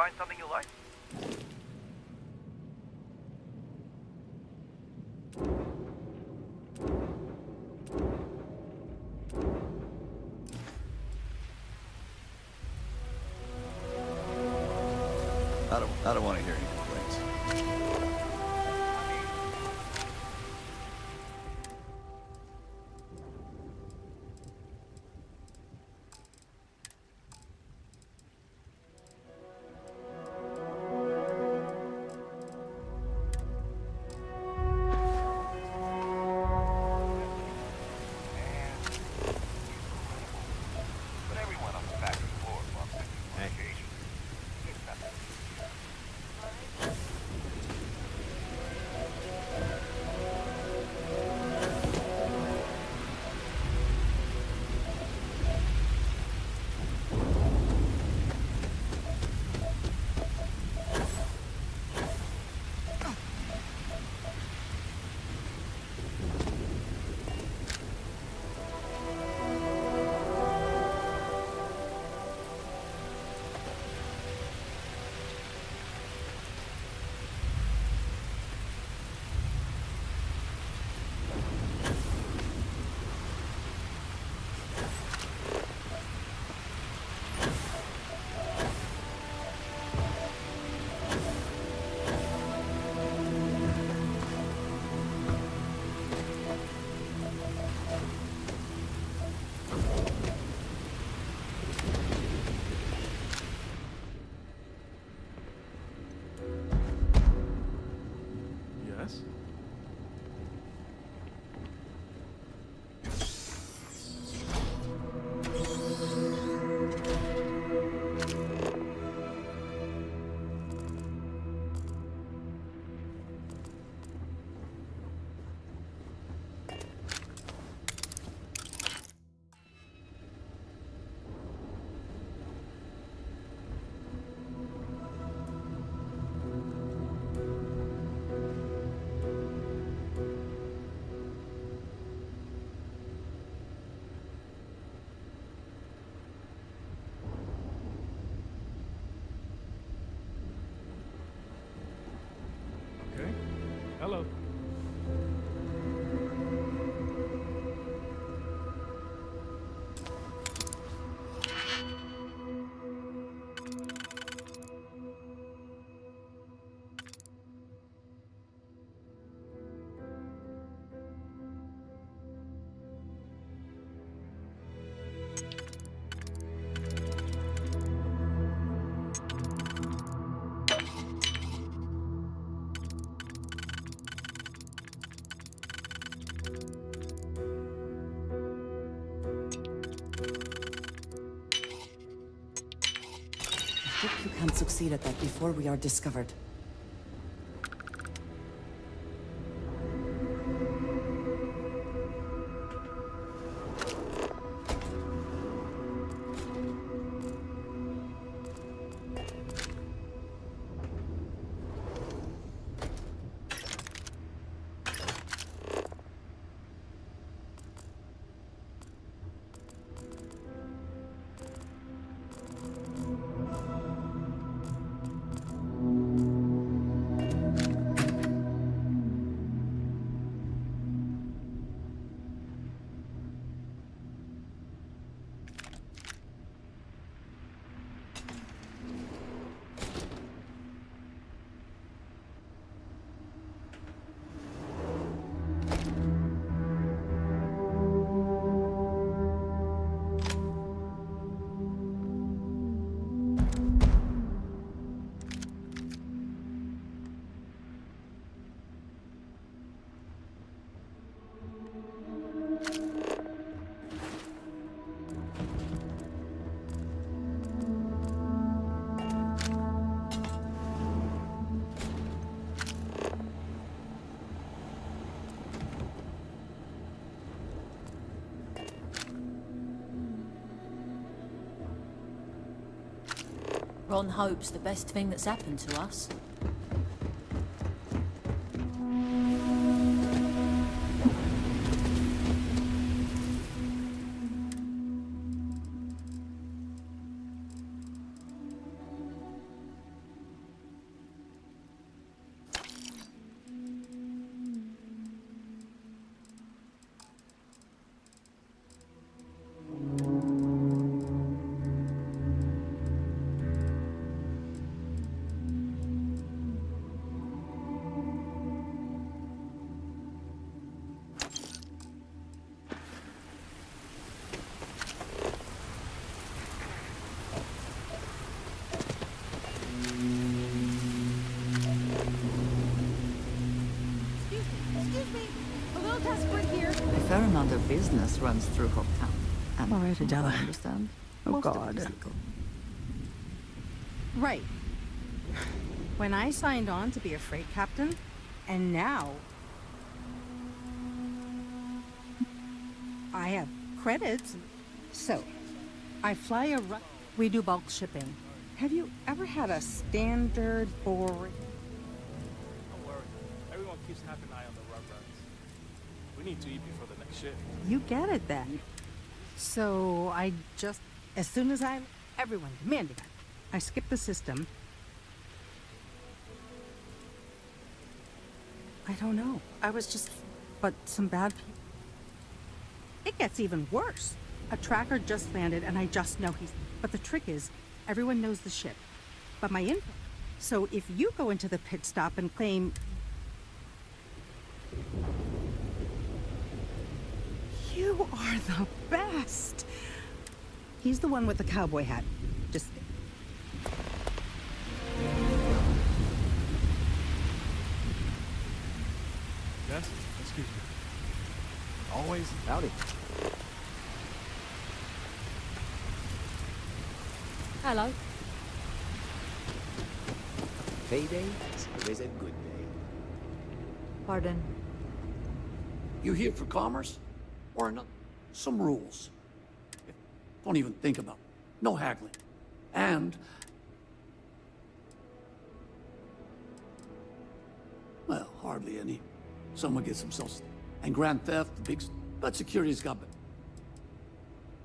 find something you like? I don't want to hear any complaints. But everyone on the factory floor loves this location. It's nothing. Yes? Okay. Hello. I hope you can succeed at that before we are discovered. Ron hopes the best thing that's happened to us. fair amount of business runs through Hoptown. And All right, from what Adela. I understand, Oh, most of God. it is legal. Right. When I signed on to be a freight captain, and now I have credits, so I fly a we do bulk shipping. Have you ever had a standard boring? Don't worry. Everyone keeps half an eye on the Rugrats. We need to eat before the next shift. You get it then. So I just, as soon as everyone demanding it, I skip the system. I don't know. I was just, but some bad people. It gets even worse. A tracker just landed and I just know he's, but the trick is, everyone knows the ship, but my info. So if you go into the pit stop and claim you are the best. He's the one with the cowboy hat. Just Yes? Excuse me. Always. Howdy. Hello. Payday is always a good day. Pardon. You here for commerce? Or not? Some rules. Don't even think about it. No haggling. And... well, hardly any. Someone gets themselves... and grand theft, the big... but security's got...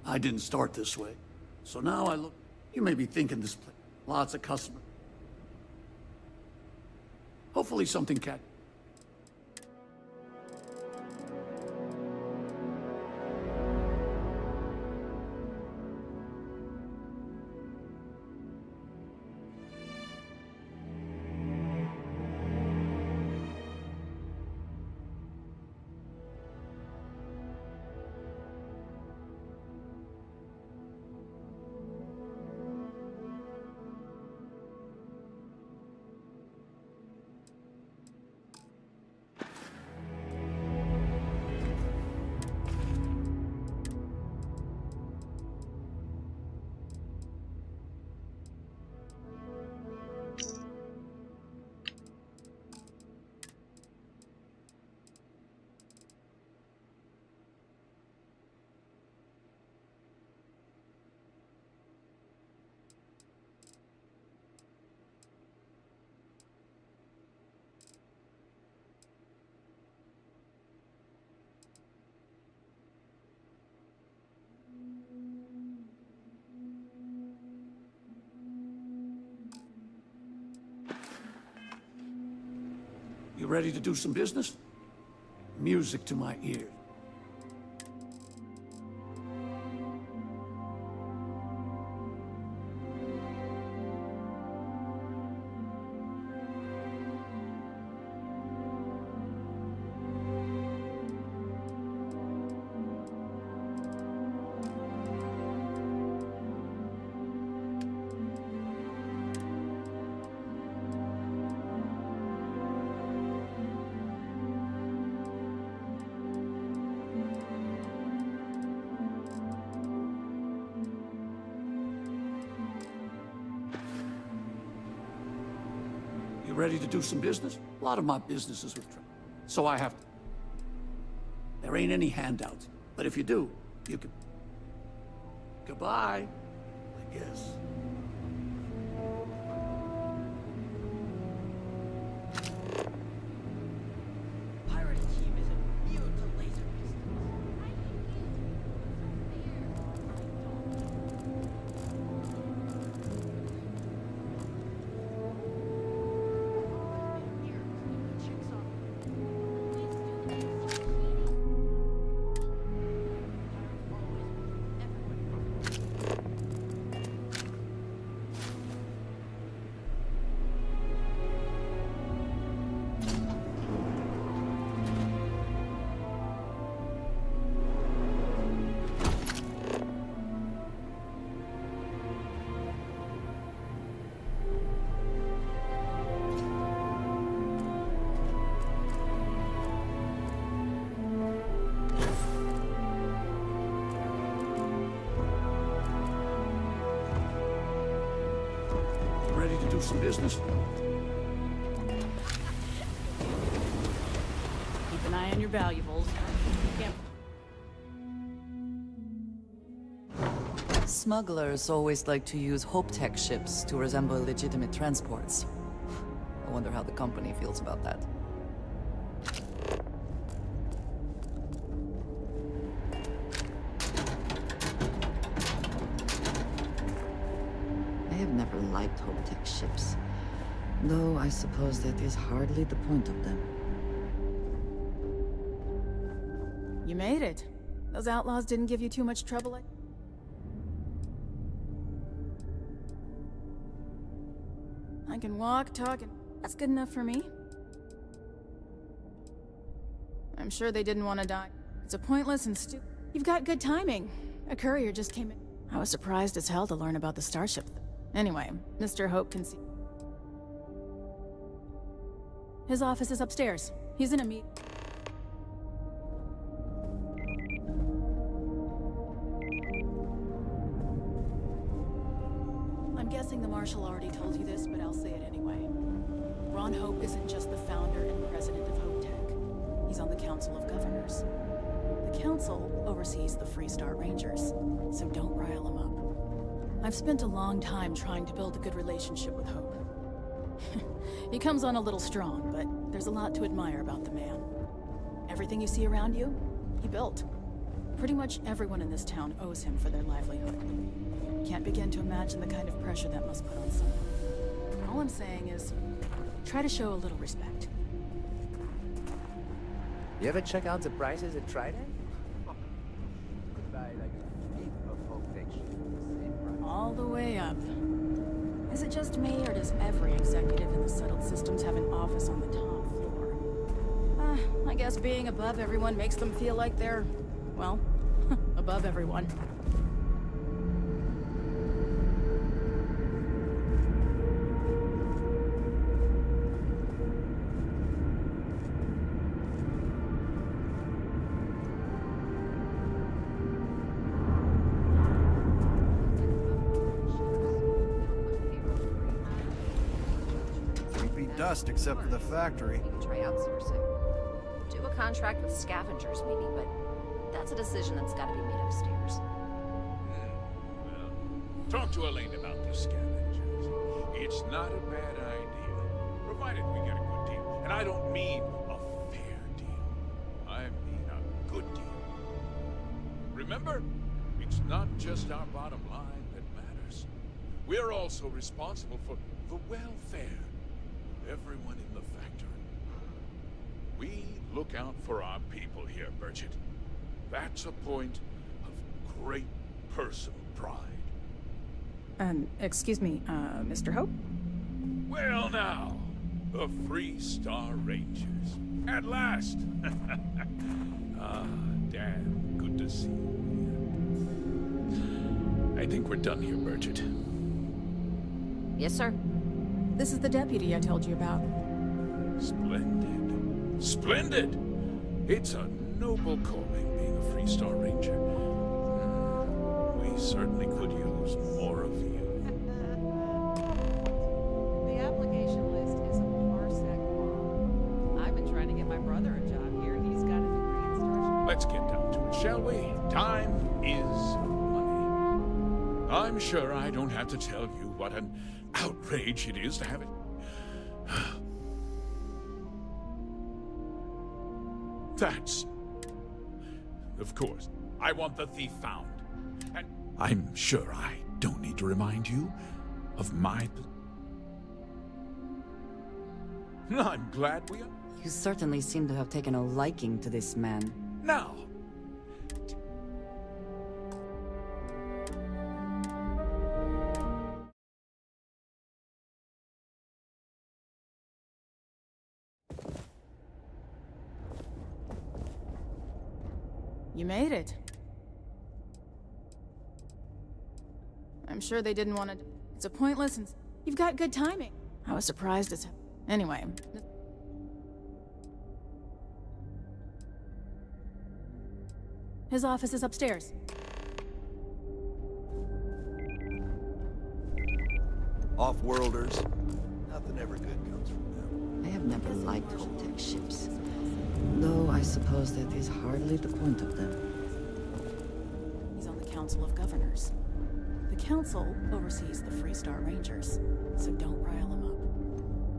I didn't start this way. So now I look... You may be thinking this place. Lots of customers. Hopefully something can... You ready to do some business? Music to my ears. You ready to do some business? A lot of my business is with truck. So I have to. There ain't any handouts. But if you do, you can... Goodbye, I guess. Pirate team is immune to laser pistols. do some business. Keep an eye on your valuables. Can't Smugglers always like to use Hope Tech ships to resemble legitimate transports. I wonder how the company feels about that. I have never liked Hope Tech ships. Though I suppose that is hardly the point of them. You made it. Those outlaws didn't give you too much trouble. I can walk, talk, and that's good enough for me. I'm sure they didn't want to die. It's a pointless and You've got good timing. A courier just came in. I was surprised as hell to learn about the starship. Anyway, Mr. Hope can see. His office is upstairs. He's in a meet. I'm guessing the Marshal already told you this, but I'll say it anyway. Ron Hope isn't just the founder and president of Hope Tech. He's on the Council of Governors. The Council oversees the Freestar Rangers, so don't rile him up. I've spent a long time trying to build a good relationship with Hope. He comes on a little strong, but there's a lot to admire about the man. Everything you see around you, he built. Pretty much everyone in this town owes him for their livelihood. Can't begin to imagine the kind of pressure that must put on someone. All I'm saying is, try to show a little respect. You ever check out the prices at Trident? Could buy like a fleet of Hope Tech ships for the same price. All the way up. Is it just me, or does every executive in the settled systems have an office on the top floor? I guess being above everyone makes them feel like they're, well, above everyone. Dust except for the factory. You can try outsourcing. Do a contract with scavengers, maybe, but that's a decision that's got to be made upstairs. Well, talk to Elaine about the scavengers. It's not a bad idea, provided we get a good deal. And I don't mean a fair deal. I mean a good deal. Remember, it's not just our bottom line that matters. We're also responsible for the welfare. Everyone in the factory. We look out for our people here, Bridget. That's a point of great personal pride. Excuse me, Mr. Hope? Well now, the Freestar Rangers. At last! Damn good to see you. I think we're done here, Bridget. Yes, sir. This is the deputy I told you about. Splendid. Splendid! It's a noble calling being a Freestar Ranger. We certainly could use more of you. The application list is a parsec long. I've been trying to get my brother a job here. He's got a degree in storage. Let's get down to it, shall we? Time is money. I'm sure I don't have to tell you what an outrage it is to have it. That's... Of course, I want the thief found. And I'm sure I don't need to remind you of my... I'm glad we are... You certainly seem to have taken a liking to this man. Now... You made it. I'm sure they didn't want to... It's a pointless and... You've got good timing. I was surprised as... Anyway. His office is upstairs. Off-worlders. Nothing ever good comes from them. I have never liked Hope-Tech ships. Though I suppose that is hardly the point of them. He's on the Council of Governors. The Council oversees the Freestar Rangers, so don't rile him up.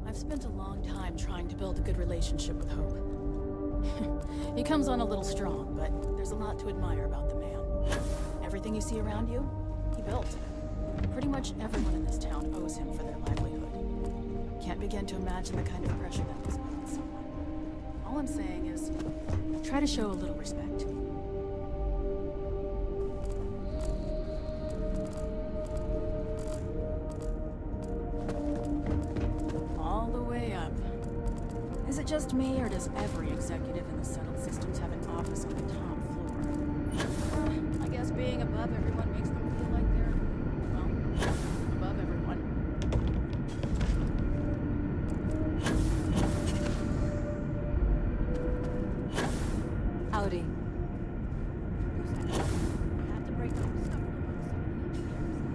I've spent a long time trying to build a good relationship with Hope. He comes on a little strong, but there's a lot to admire about the man. Everything you see around you, he built. Pretty much everyone in this town owes him for their livelihood. Can't begin to imagine the kind of pressure that must put on someone. All I'm saying is, try to show a little respect. All the way up. Is it just me, or does every executive in the settled systems have an office on the top floor? I guess being above everyone makes them feel like they're, well, above everyone. Howdy. I had to break up the scuffle among some of the engineers.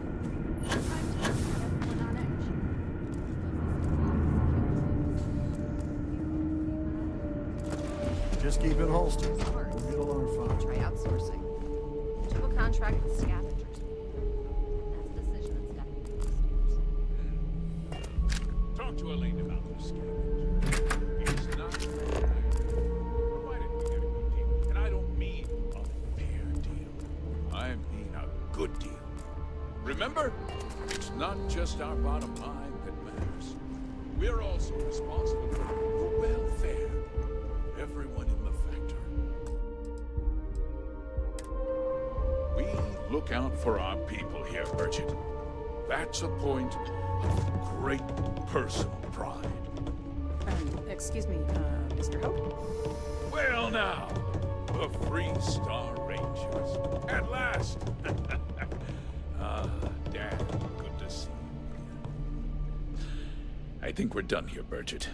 Trying to keep everyone on edge. Just keep it holstered. We'll get along fine. Try outsourcing. Do a contract with scavengers. That's a decision that's got to be made upstairs. Talk to Elaine about the scavenger. It's not a bad idea, provided we get a good deal. And I don't mean a fair deal. I mean a good deal. Remember, it's not just our bottom line that matters. We're also responsible for the welfare of everyone in the factory. We look out for our people here, Bridget. That's a point of great personal pride. Excuse me, Mr. Hope? Well now, the Freestar Rangers. At last! Dad, good to see you. I think we're done here, Bridget.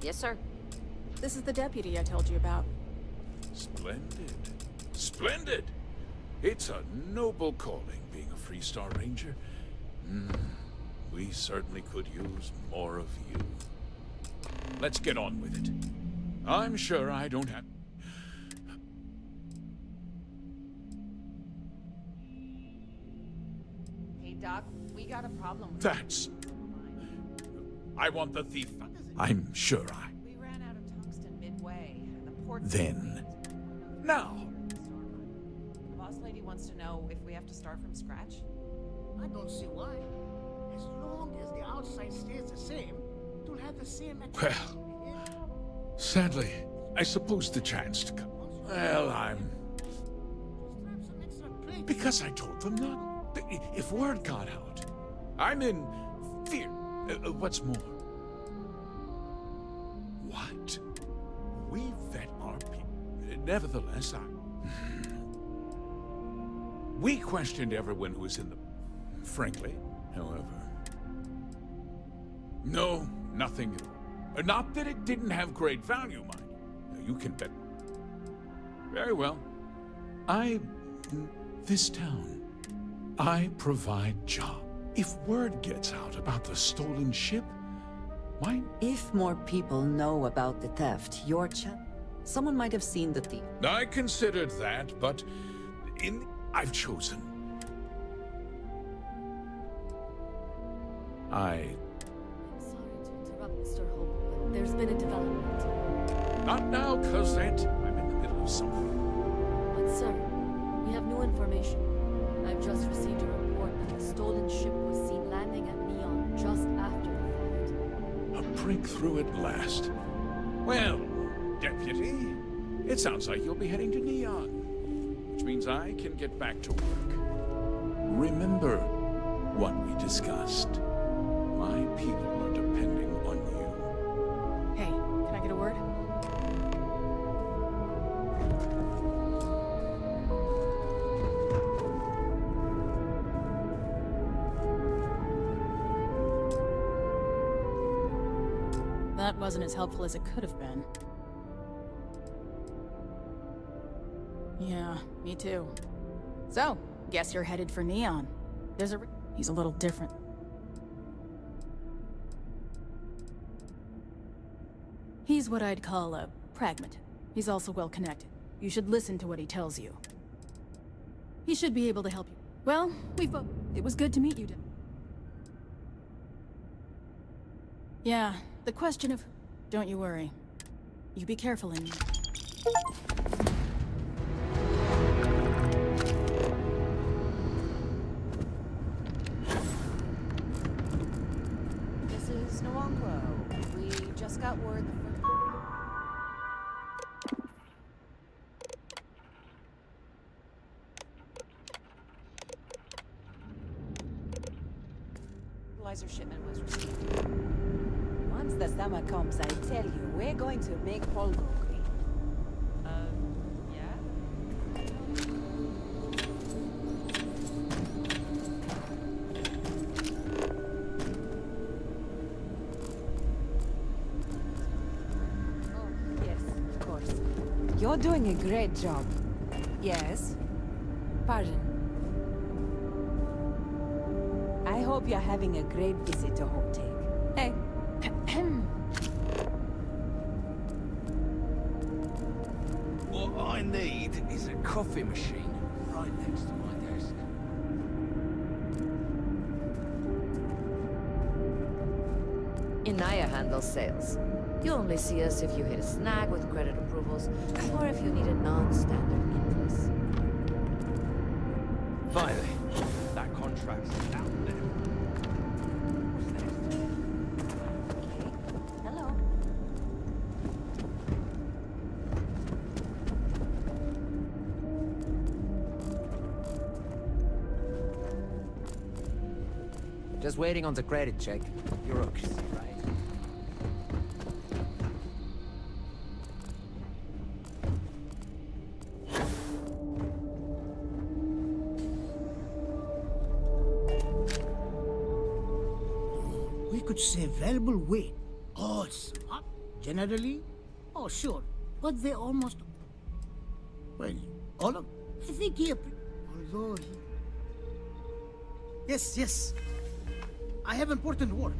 Yes, sir. This is the deputy I told you about. Splendid. Splendid! It's a noble calling, being a Freestar Ranger. We certainly could use more of you. Let's get on with it. I'm sure I don't have... Hey, Doc, we got a problem. That's... I want the thief. I'm sure I... We ran out of tungsten midway, and the port... Then... Now! The boss lady wants to know if we have to start from scratch. I don't see why. As long as the outside stays the same, you'll have the same material. Well, sadly, I suppose the chance to come... Well, I'm... Because I told them not. If word got out, I'm in fear. What's more... What? We vet our people. Nevertheless, we questioned everyone who was in the... Frankly, however... No, nothing at all. Not that it didn't have great value, mind you. You can bet. Very well. This town, I provide job. If word gets out about the stolen ship, why... If more people know about the theft, someone might have seen the thief. I considered that, but I've chosen. I'm sorry to interrupt, Mr. Hope, but there's been a development. Not now, Cosette. I'm in the middle of something. But sir, we have new information. I've just received a report that the stolen ship was seen landing at Neon just after the theft. A breakthrough at last. Well, Deputy, it sounds like you'll be heading to Neon, which means I can get back to work. Remember what we discussed. My people are depending on you. Hey, can I get a word? That wasn't as helpful as it could have been. Yeah, me too. So, guess you're headed for Neon. He's a little different. He's what I'd call a pragmatist. He's also well connected. You should listen to what he tells you. He should be able to help you. Well, it was good to meet you. Yeah, the question of... Don't you worry. You be careful and... This is Nwankwo. We just got word the fertilizer shipment was received. Once the summer comes, I tell you, we're going to make Paul go green. Yeah? Yes, of course. You're doing a great job. Yes? Pardon. I hope you're having a great visit to Hopetake. Hey. What I need is a coffee machine right next to my desk. Inaya handles sales. You only see us if you hit a snag with credit approvals, or if you need a non-standard interest. Finally, that contract's out there. What's next? Hello. Just waiting on the credit check. Bureaucracy, right? We could save valuable weight. Oh, smart. Generally? Oh, sure. But they almost... Well, all of... I think he... Although he... Yes, yes. I have important work.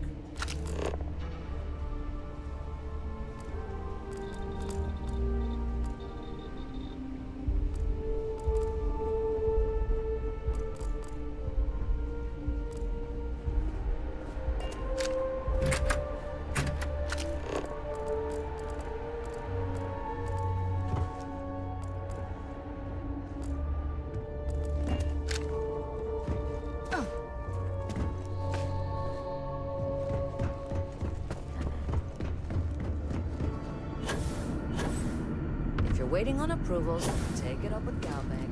If you're waiting on approvals, take it up with Galbank.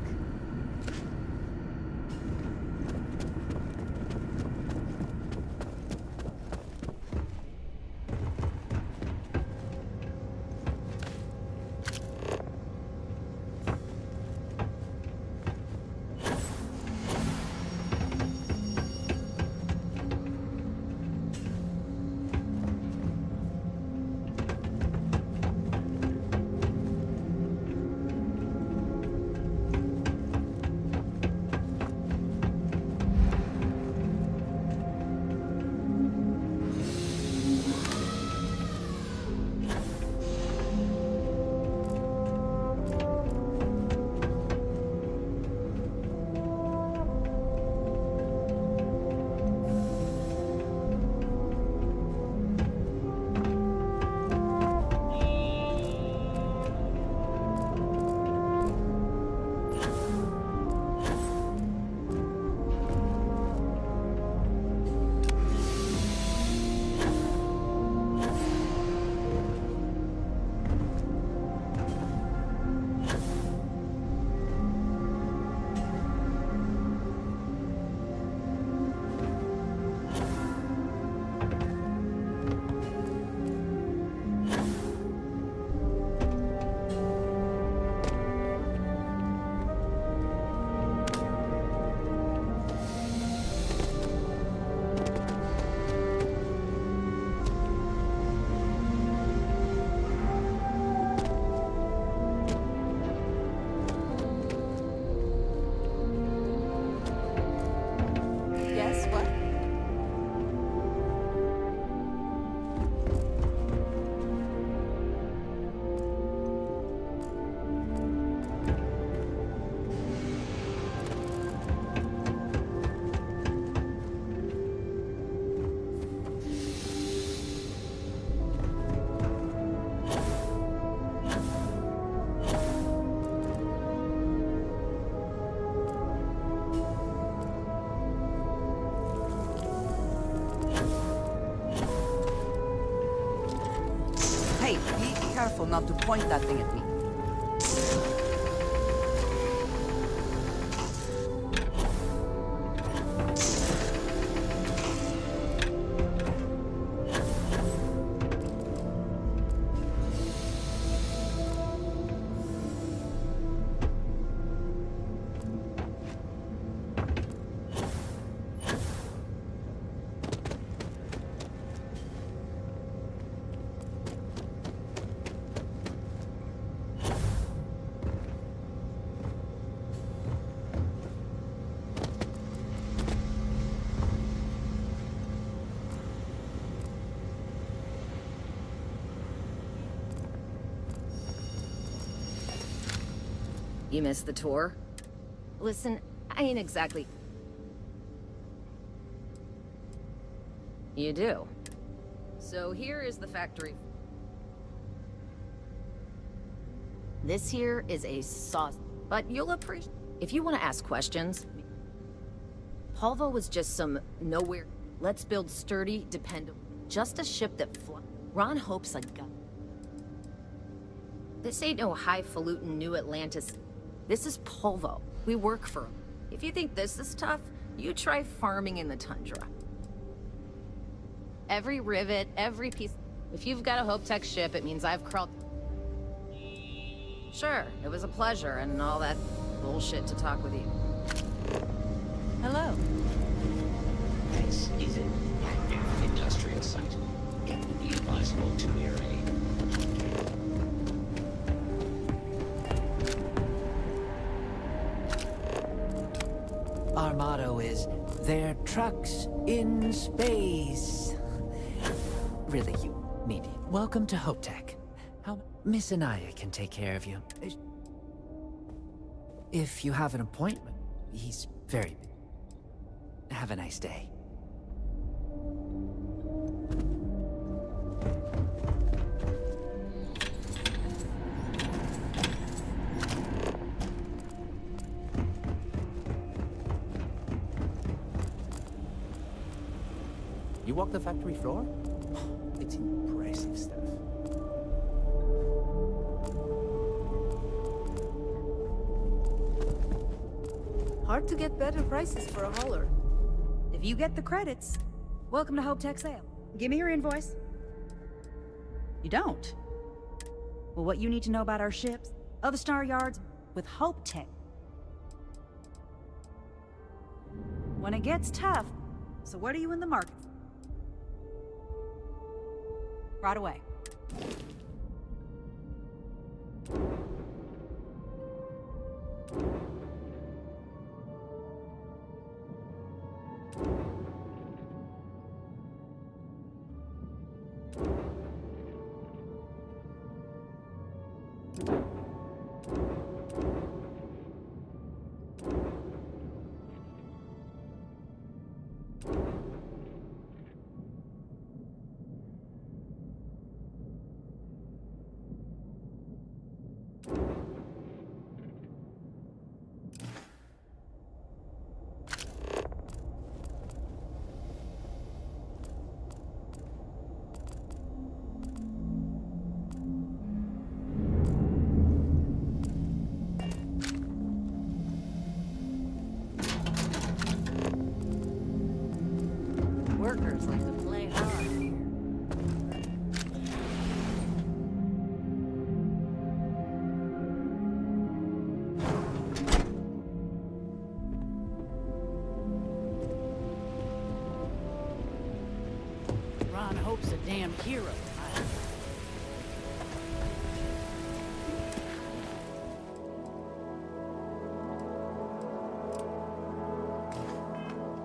careful not to point that thing at me. You missed the tour? Listen, I ain't exactly... You do. So here is the factory. This here is a sauce, but you'll appreciate... If you want to ask questions, Polvo was just some nowhere... Let's build sturdy, dependable... Just a ship that flies. Ron Hope's a gun. This ain't no highfalutin New Atlantis. This is Polvo. We work for him. If you think this is tough, you try farming in the tundra. Every rivet, every piece... If you've got a HopeTech ship, it means I've crawled... Sure, it was a pleasure and all that bullshit to talk with you. Hello. This is an active industrial site. It would be advisable to near a... Our motto is, "They're trucks in space." Really, you need it. Welcome to HopeTech. How Miss Anaya can take care of you. If you have an appointment, he's very... Have a nice day. You walk the factory floor? It's impressive stuff. Hard to get better prices for a hauler. If you get the credits, welcome to HopeTech sale. Give me your invoice. You don't? Well, what you need to know about our ships, other star yards, with HopeTech. When it gets tough, so what are you in the market for? Right away. Workers like to play hard. Ron Hope's a damn hero.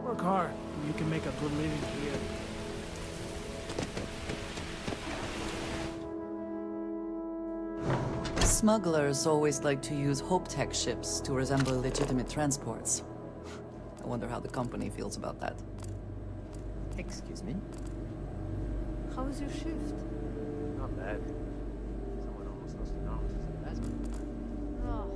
Work hard, and you can make a good living here. Smugglers always like to use HopeTech ships to resemble legitimate transports. I wonder how the company feels about that. Excuse me? How was your shift? Not bad. Someone almost lost an arm since the last one. Oh,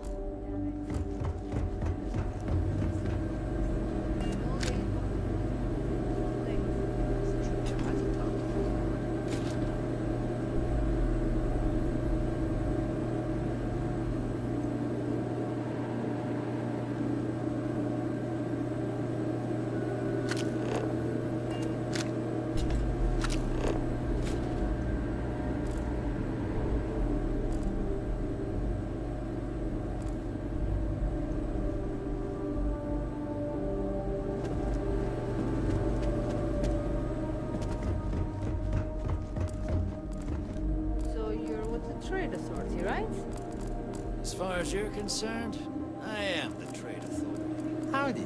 of sorts, you right? As far as you're concerned, I am the trade authority. Howdy.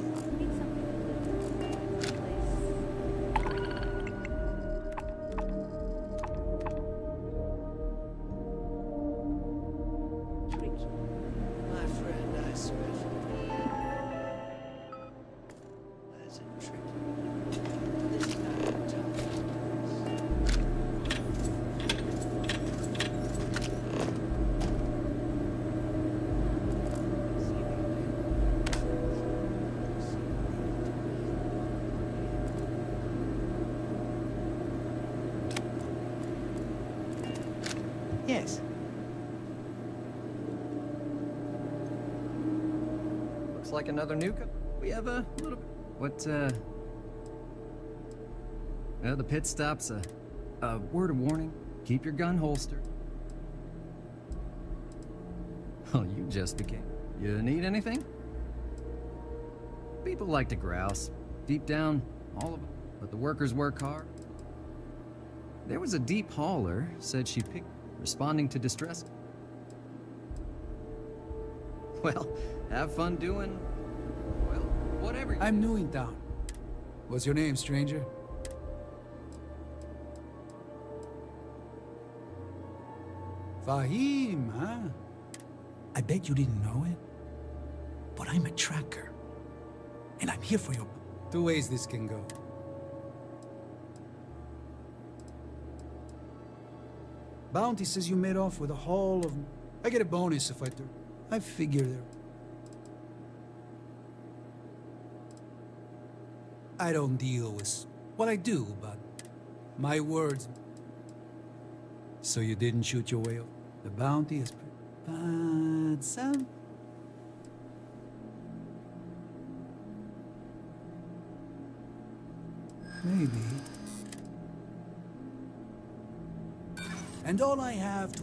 My friend, I specialize. Pleasant tricky. This kind of Yes. Looks like another newcomer. We have a little bit. What, the pit stop's a word of warning. Keep your gun holstered. Oh, you just became. You need anything? People like to grouse. Deep down, all of them. But the workers work hard. There was a deep hauler, said she picked, responding to distress. Well, have fun doing, well, whatever. I'm new in town. What's your name, stranger? Fahim, huh? I bet you didn't know it. But I'm a tracker. And I'm here for your... Two ways this can go. Bounty says you made off with a haul of... I get a bonus if I do. I figure there. I don't deal with... Well, I do, but... My words... So you didn't shoot your way off? The bounty is... But some... Maybe... And all I have to...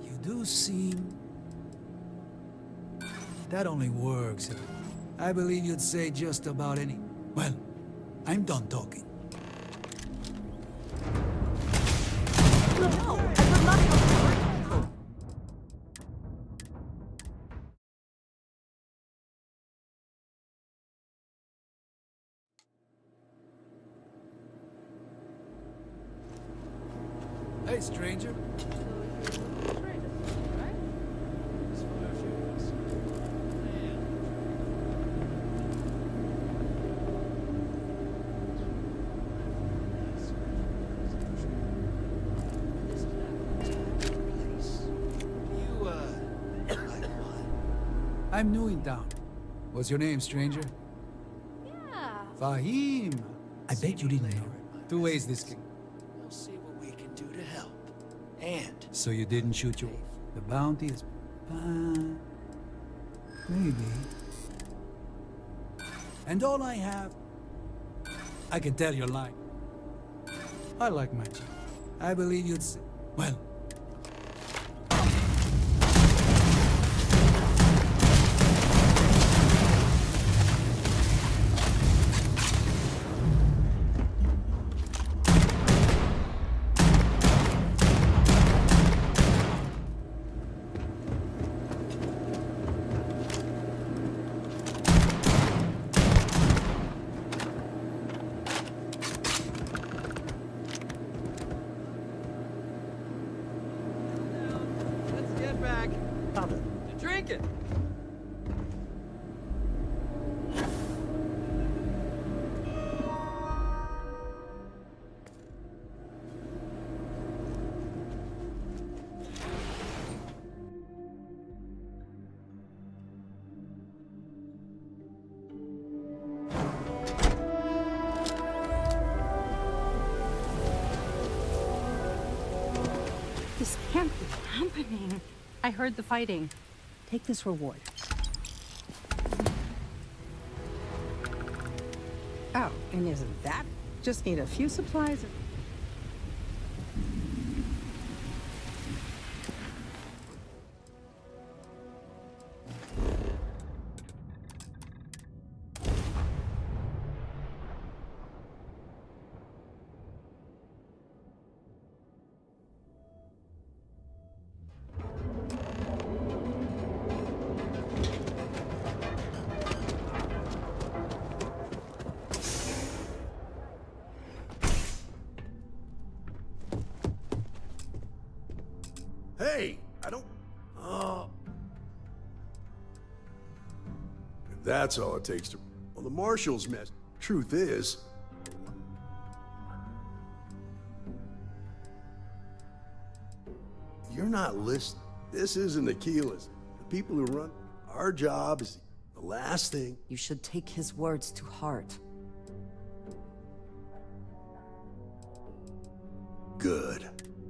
You do seem... That only works. I believe you'd say just about any... Well, I'm done talking. No, I would love Hey, stranger. I'm new in town. What's your name, stranger? Yeah. Fahim. I bet you didn't know. Two ways this can... We'll see what we can do to help. And... So you didn't shoot your... The bounty is... Maybe. And all I have... I can tell you're lying. I like my job. I believe you'd say... Well... This can't be happening. I heard the fighting. Take this reward. Oh, and isn't that? Just need a few supplies. Hey, I don't... Oh... If that's all it takes to... Well, the Marshal's mess. Truth is... You're not listening. This isn't Aquila's. The people who run... Our job is the last thing... You should take his words to heart. Good.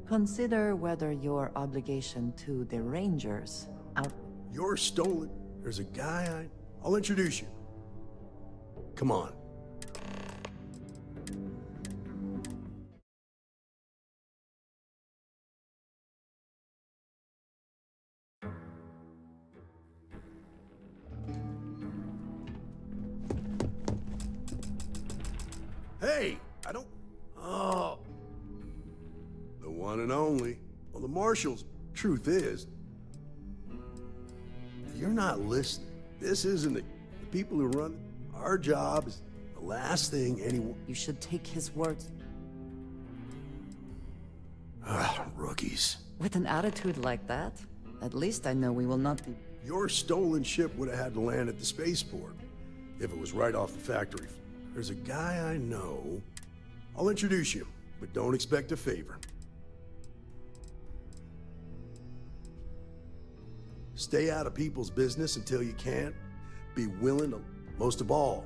Consider whether your obligation to the Rangers out... You're stolen. There's a guy I'll introduce you. Come on. Hey, I don't... Oh... The one and only. Well, the Marshals. Truth is... You're not listening. This isn't the people who run... Our job is the last thing anyone... You should take his words... Rookies. With an attitude like that, at least I know we will not be... Your stolen ship would have had to land at the spaceport. If it was right off the factory. There's a guy I know. I'll introduce you, but don't expect a favor. Stay out of people's business until you can. Be willing to, most of all.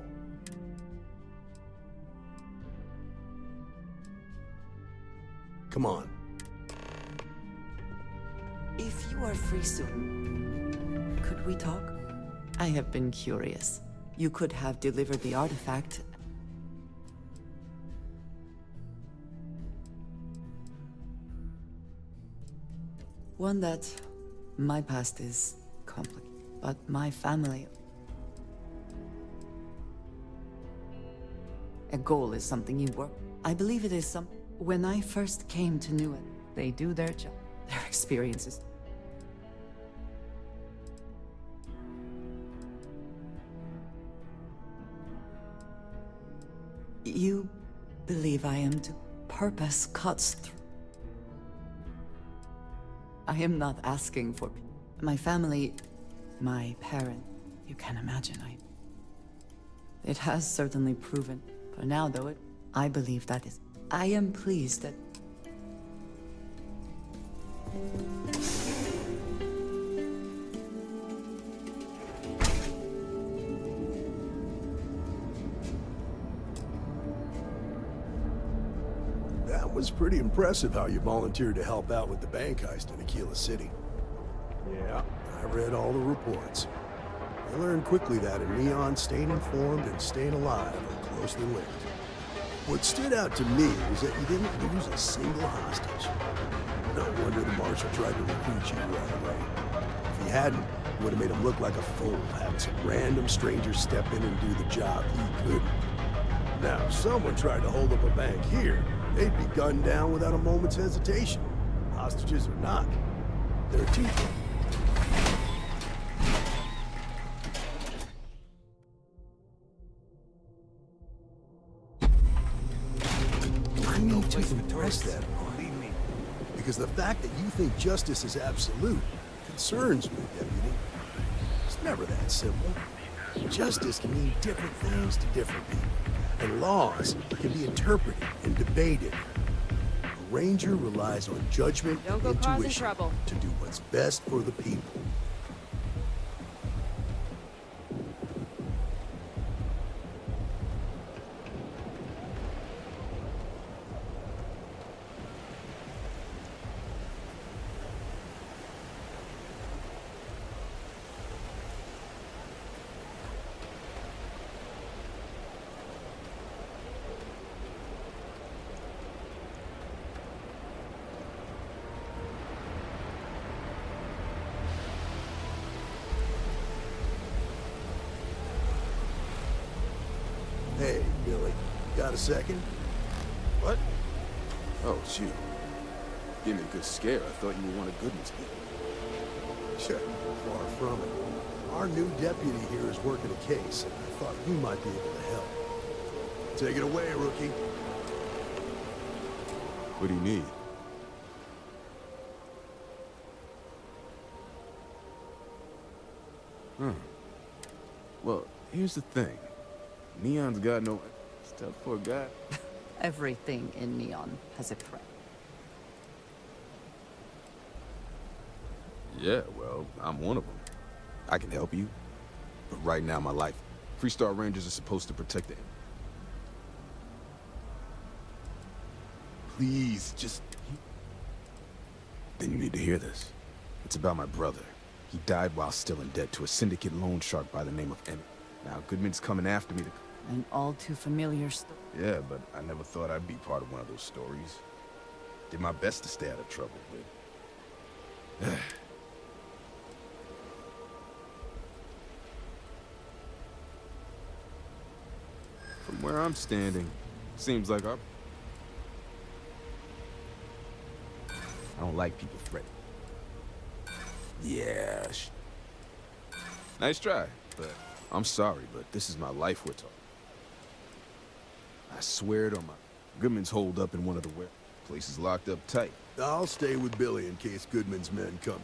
Come on. If you are free soon, could we talk? I have been curious. You could have delivered the artifact. One that my past is complicated, but my family... A goal is something you work... I believe it is some... When I first came to Newark, they do their job. Their experiences. You believe I am to... Purpose cuts through. I am not asking for... My family... My parent... You can imagine, It has certainly proven. For now, though, I believe that is... I am pleased that... That was pretty impressive how you volunteered to help out with the bank heist in Aquila City. Yeah, I read all the reports. I learned quickly that in Neon, staying informed and staying alive are closely linked. What stood out to me was that you didn't lose a single hostage. No wonder the Marshal tried to recruit you right away. If he hadn't, it would have made him look like a fool, having some random stranger step in and do the job he couldn't. Now, if someone tried to hold up a bank here, they'd be gunned down without a moment's hesitation. Hostages or not, they're people. I need to impress that point. Because the fact that you think justice is absolute concerns me, Deputy. It's never that simple. Justice can mean different things to different people. And laws can be interpreted and debated. A ranger relies on judgment and intuition to do what's best for the people. Hey, Billy, got a second? What? Oh, it's you. Gave me a good scare. I thought you were one of Goodman's people. Sure, far from it. Our new deputy here is working a case, and I thought you might be able to help. Take it away, rookie. What do you need? Huh. Well, here's the thing. Neon's got no stuff for a guy. Everything in Neon has a price. Yeah, well, I'm one of them. I can help you. But right now, my life. Freestar Rangers are supposed to protect it. Please, just... Then you need to hear this. It's about my brother. He died while still in debt to a syndicate loan shark by the name of Emmett. Now, Goodman's coming after me to... An all too familiar story. Yeah, but I never thought I'd be part of one of those stories. Did my best to stay out of trouble, but... From where I'm standing, seems like I don't like people threatening. Yeah, nice try, but I'm sorry, but this is my life we're talking. I swear it on my... Goodman's holed up in one of the places locked up tight. I'll stay with Billy in case Goodman's men come.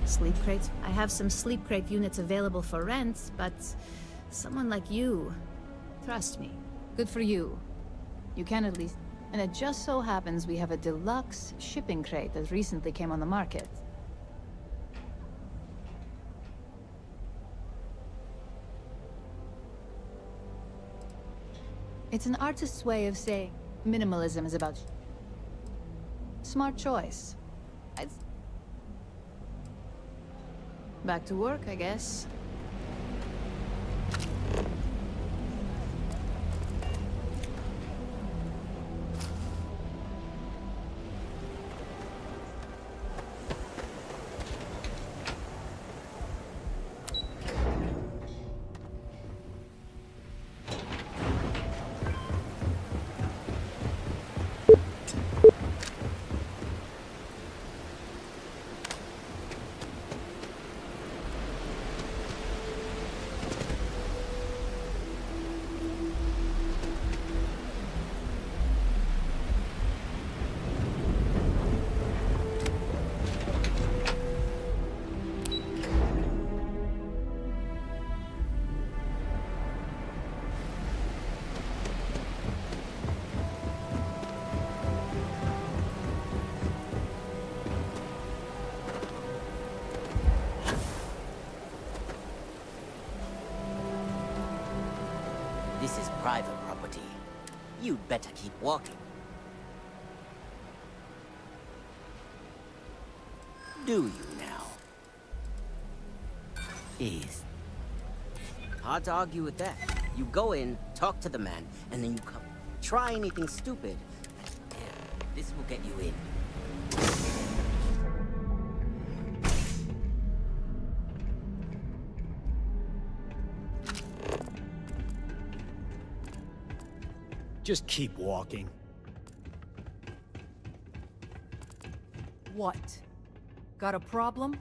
Sleep crates? I have some sleep crate units available for rent, but someone like you, trust me. Good for you. You can at least... And it just so happens we have a deluxe shipping crate that recently came on the market. It's an artist's way of saying minimalism is about... Smart choice. Back to work, I guess. This is private property. You'd better keep walking. Do you now? Is hard to argue with that. You go in, talk to the man, and then you come. Try anything stupid. This will get you in. Just keep walking. What? Got a problem?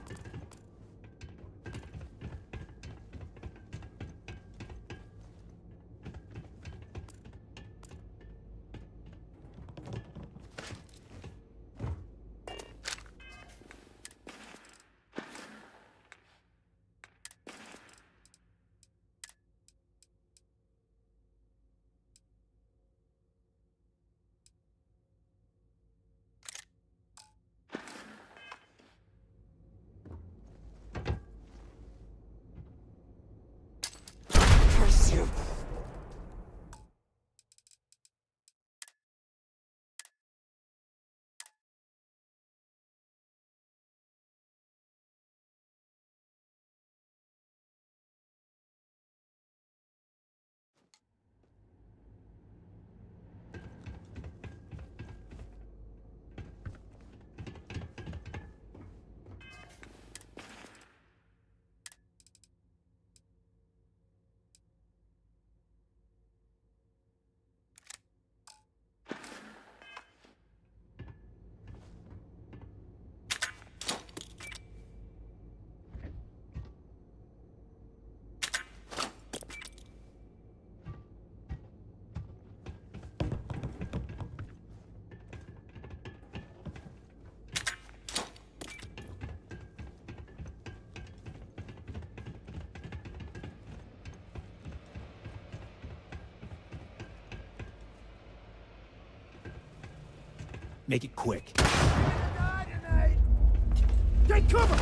Make it quick. Take cover!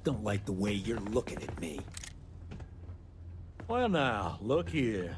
Don't like the way you're looking at me. Well now, look here.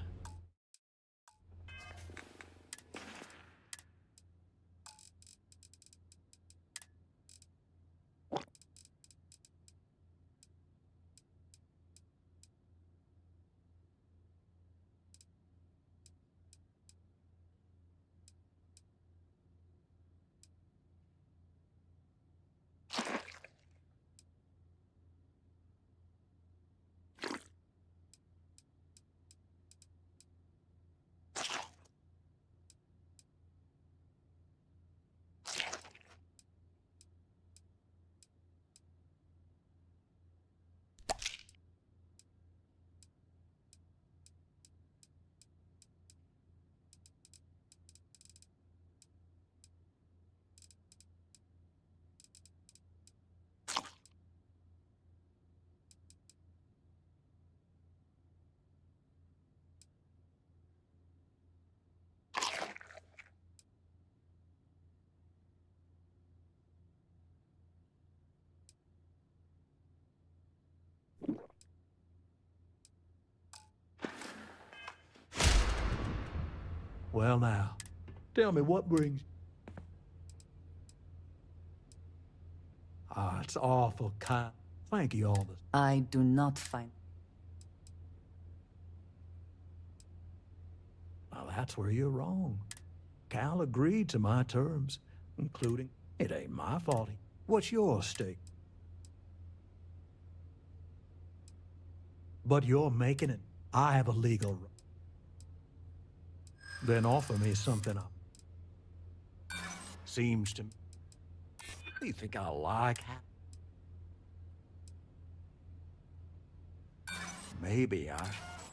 Well now, tell me what brings... Ah, it's awful kind. Thank you all the... I do not find... Well, that's where you're wrong. Cal agreed to my terms, including... It ain't my fault. What's your stake? But you're making it. I have a legal right. Then offer me something up. Seems to me. You think I like Maybe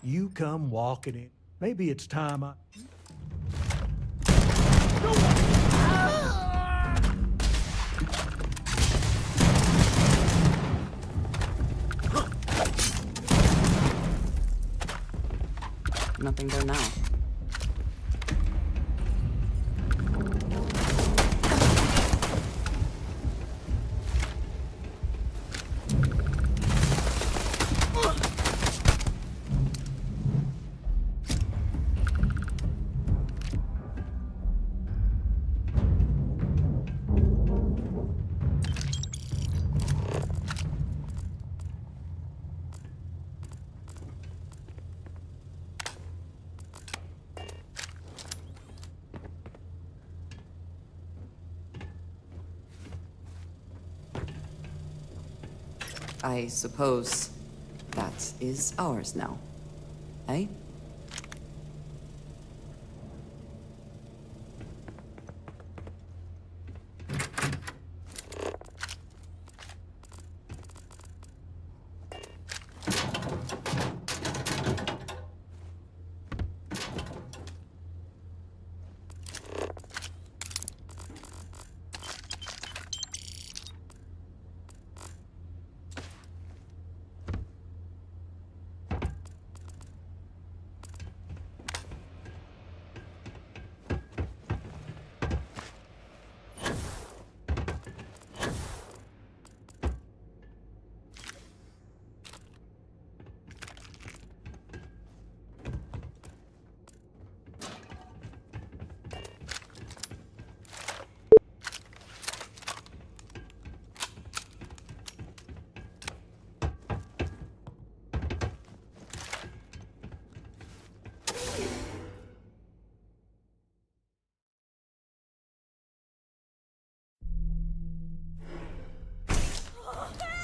you come walking in. Maybe it's time I... Nothing there now. I suppose that is ours now, eh?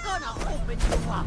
Gonna open you up.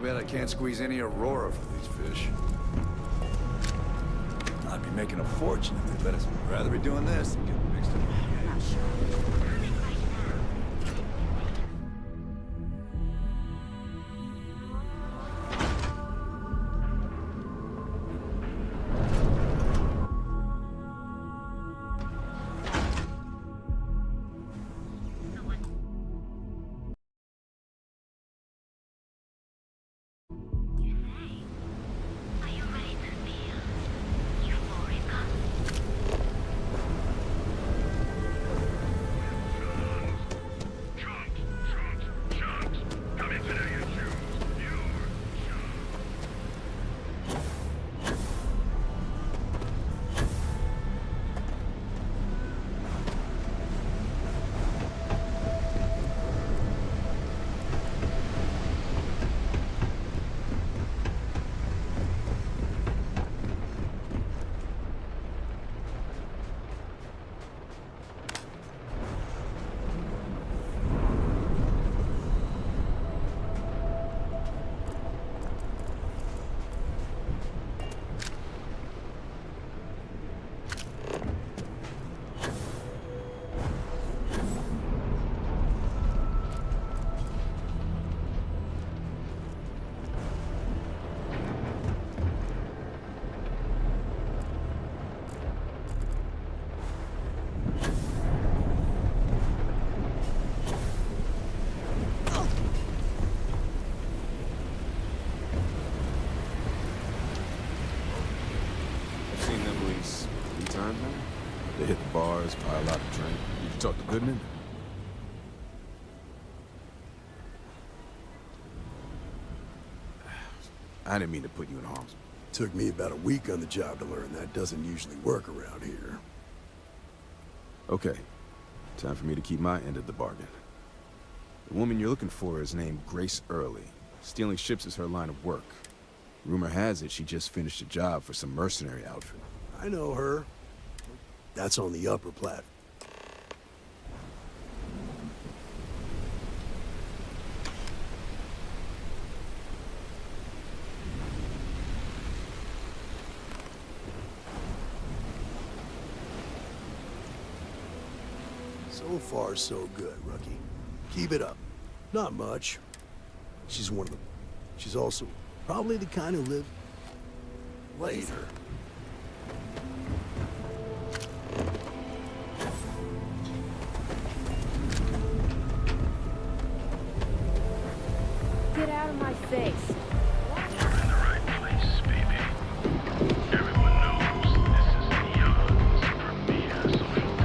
bad I can't squeeze any Aurora from these fish. I'd be making a fortune if they let us. I'd rather be doing this than getting mixed up. I'm not sure. They hit the bars, pile out the drink. Did you talk to Goodman? I didn't mean to put you in harm's way. Took me about a week on the job to learn that doesn't usually work around here. Okay. Time for me to keep my end of the bargain. The woman you're looking for is named Grace Early. Stealing ships is her line of work. Rumor has it she just finished a job for some mercenary outfit. I know her. That's on the upper platform. So far, so good, rookie. Keep it up. Not much. She's one of them. She's also probably the kind who live later. Get out of my face. You're in the right place, baby. Everyone knows this is Neon's premier soil.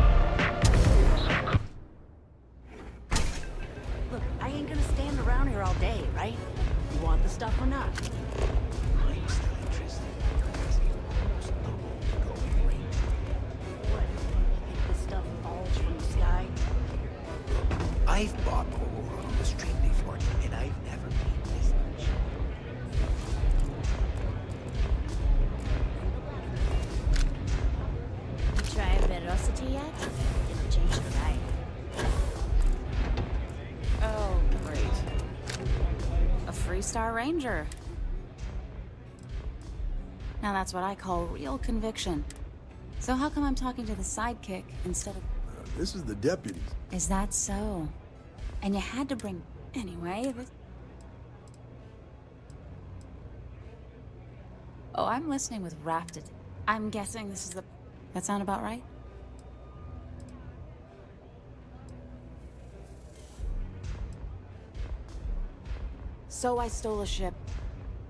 Look, I ain't gonna stand around here all day, right? You want the stuff or not? I'm still interested. It's almost double the going rate. What? You think this stuff falls from the sky? I've bought Aurora on the street before, and I've never paid this much. You try Verocity yet? It'll change your life. Oh, great. A Freestar Ranger. Now that's what I call real conviction. So how come I'm talking to the sidekick instead of... This is the deputy. Is that so? And you had to bring... Anyway, this... Oh, I'm listening with rapt attention. I'm guessing this is the... That sound about right? So I stole a ship.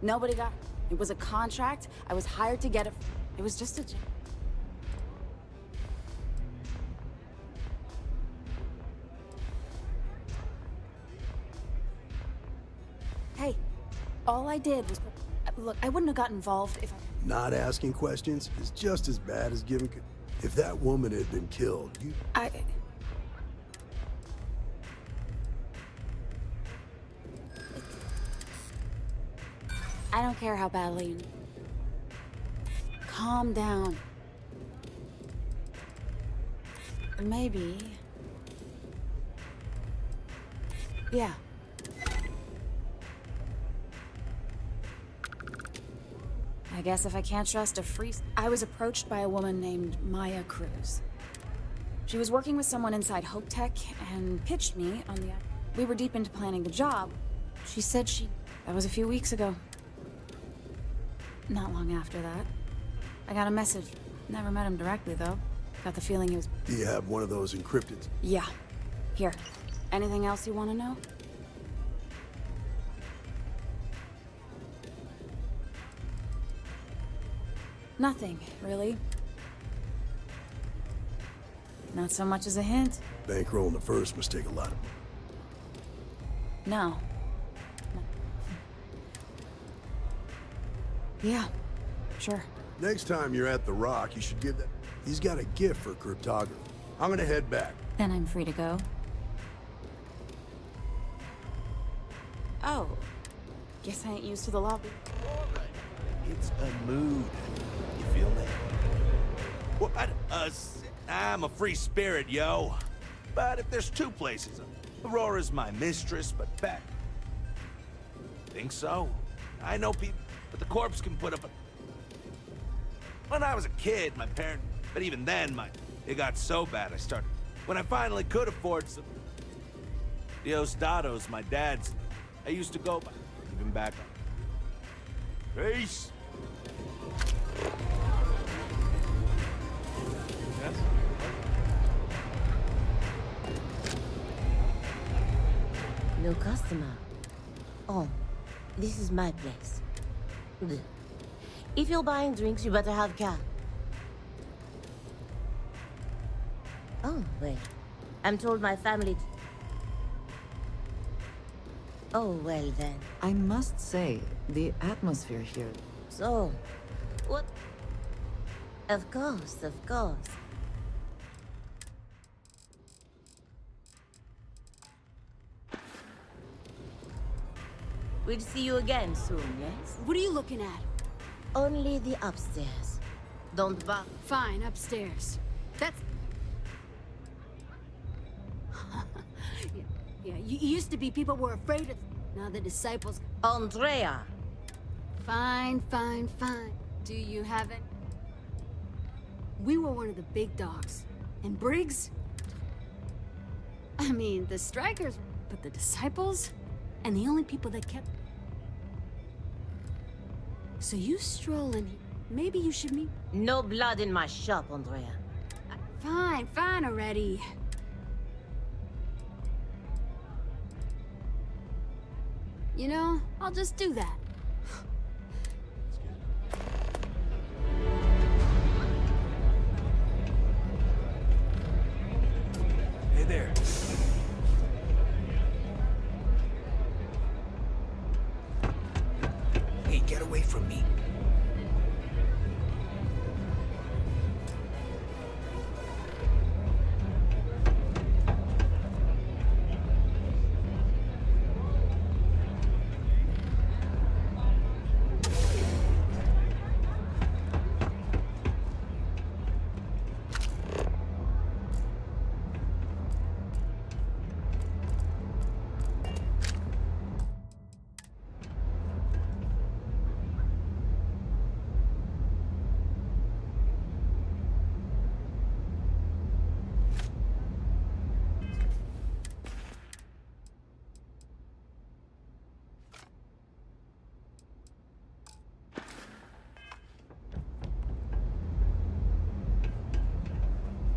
Nobody got... It was a contract. I was hired to get it. It was just a... Hey, all I did was... Look, I wouldn't have got involved if I... Not asking questions is just as bad as giving... If that woman had been killed, you... I don't care how badly you... Calm down. Maybe... I guess if I can't trust a free... I was approached by a woman named Maya Cruz. She was working with someone inside Hope Tech and pitched me on the... We were deep into planning the job. She said she... That was a few weeks ago. Not long after that. I got a message. Never met him directly, though. Got the feeling he was... Do you have one of those encrypted? Yeah. Here. Anything else you want to know? Nothing, really. Not so much as a hint. Bankrolling the first must take a lot of... No. Yeah, sure. Next time you're at the Rock, you should give that... He's got a gift for cryptography. I'm gonna head back. Then I'm free to go. Oh. Guess I ain't used to the lobby. It's a mood. You feel me? What? I'm a free spirit, yo. But if there's two places, Aurora's my mistress, but back. Think so? I know people, but the corpse can put up a... When I was a kid, my parents... But even then, it got so bad I started... When I finally could afford some... Diostatos, my dad's... I used to go by... Even back on... Peace! Yes? No customer. Oh, this is my place. Good. If you're buying drinks, you better have cash. Oh, well. I'm told my family... Oh, well then. I must say, the atmosphere here... So, what... Of course, of course. We'll see you again soon, yes? What are you looking at? Only the upstairs. Don't bother. Fine, upstairs. That's... yeah, you used to be people were afraid of... Now the disciples... Andrea! Fine, fine, fine. Do you have it? We were one of the big dogs. And Briggs? I mean, the strikers, but the disciples? And the only people that kept... So you stroll in here. Maybe you should meet... No blood in my shop, Andrea. Fine, fine already. You know, I'll just do that. Hey there. Hey, get away from me.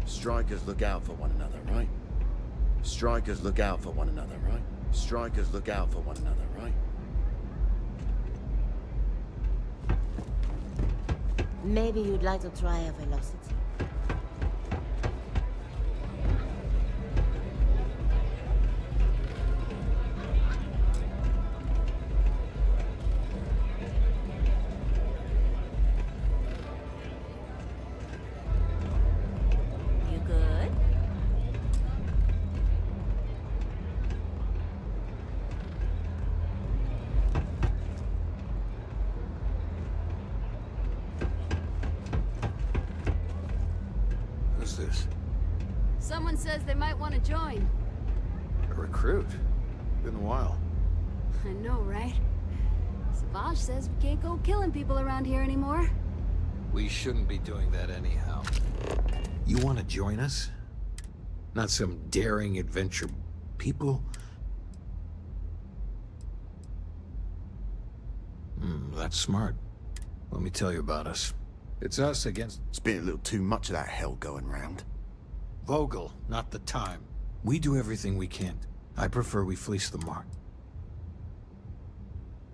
Strikers look out for one another, right? Strikers look out for one another, right? Strikers look out for one another, right? Maybe you'd like to try a velocity. You good? Who's this? Someone says they might want to join. A recruit? Been a while. I know, right? Savage says we can't go killing people around here anymore. We shouldn't be doing that anyhow. You want to join us? Not some daring adventure. People... that's smart. Let me tell you about us. It's us against... It's been a little too much of that hell going round. Vogel, not the time. We do everything we can. I prefer we fleece the mark.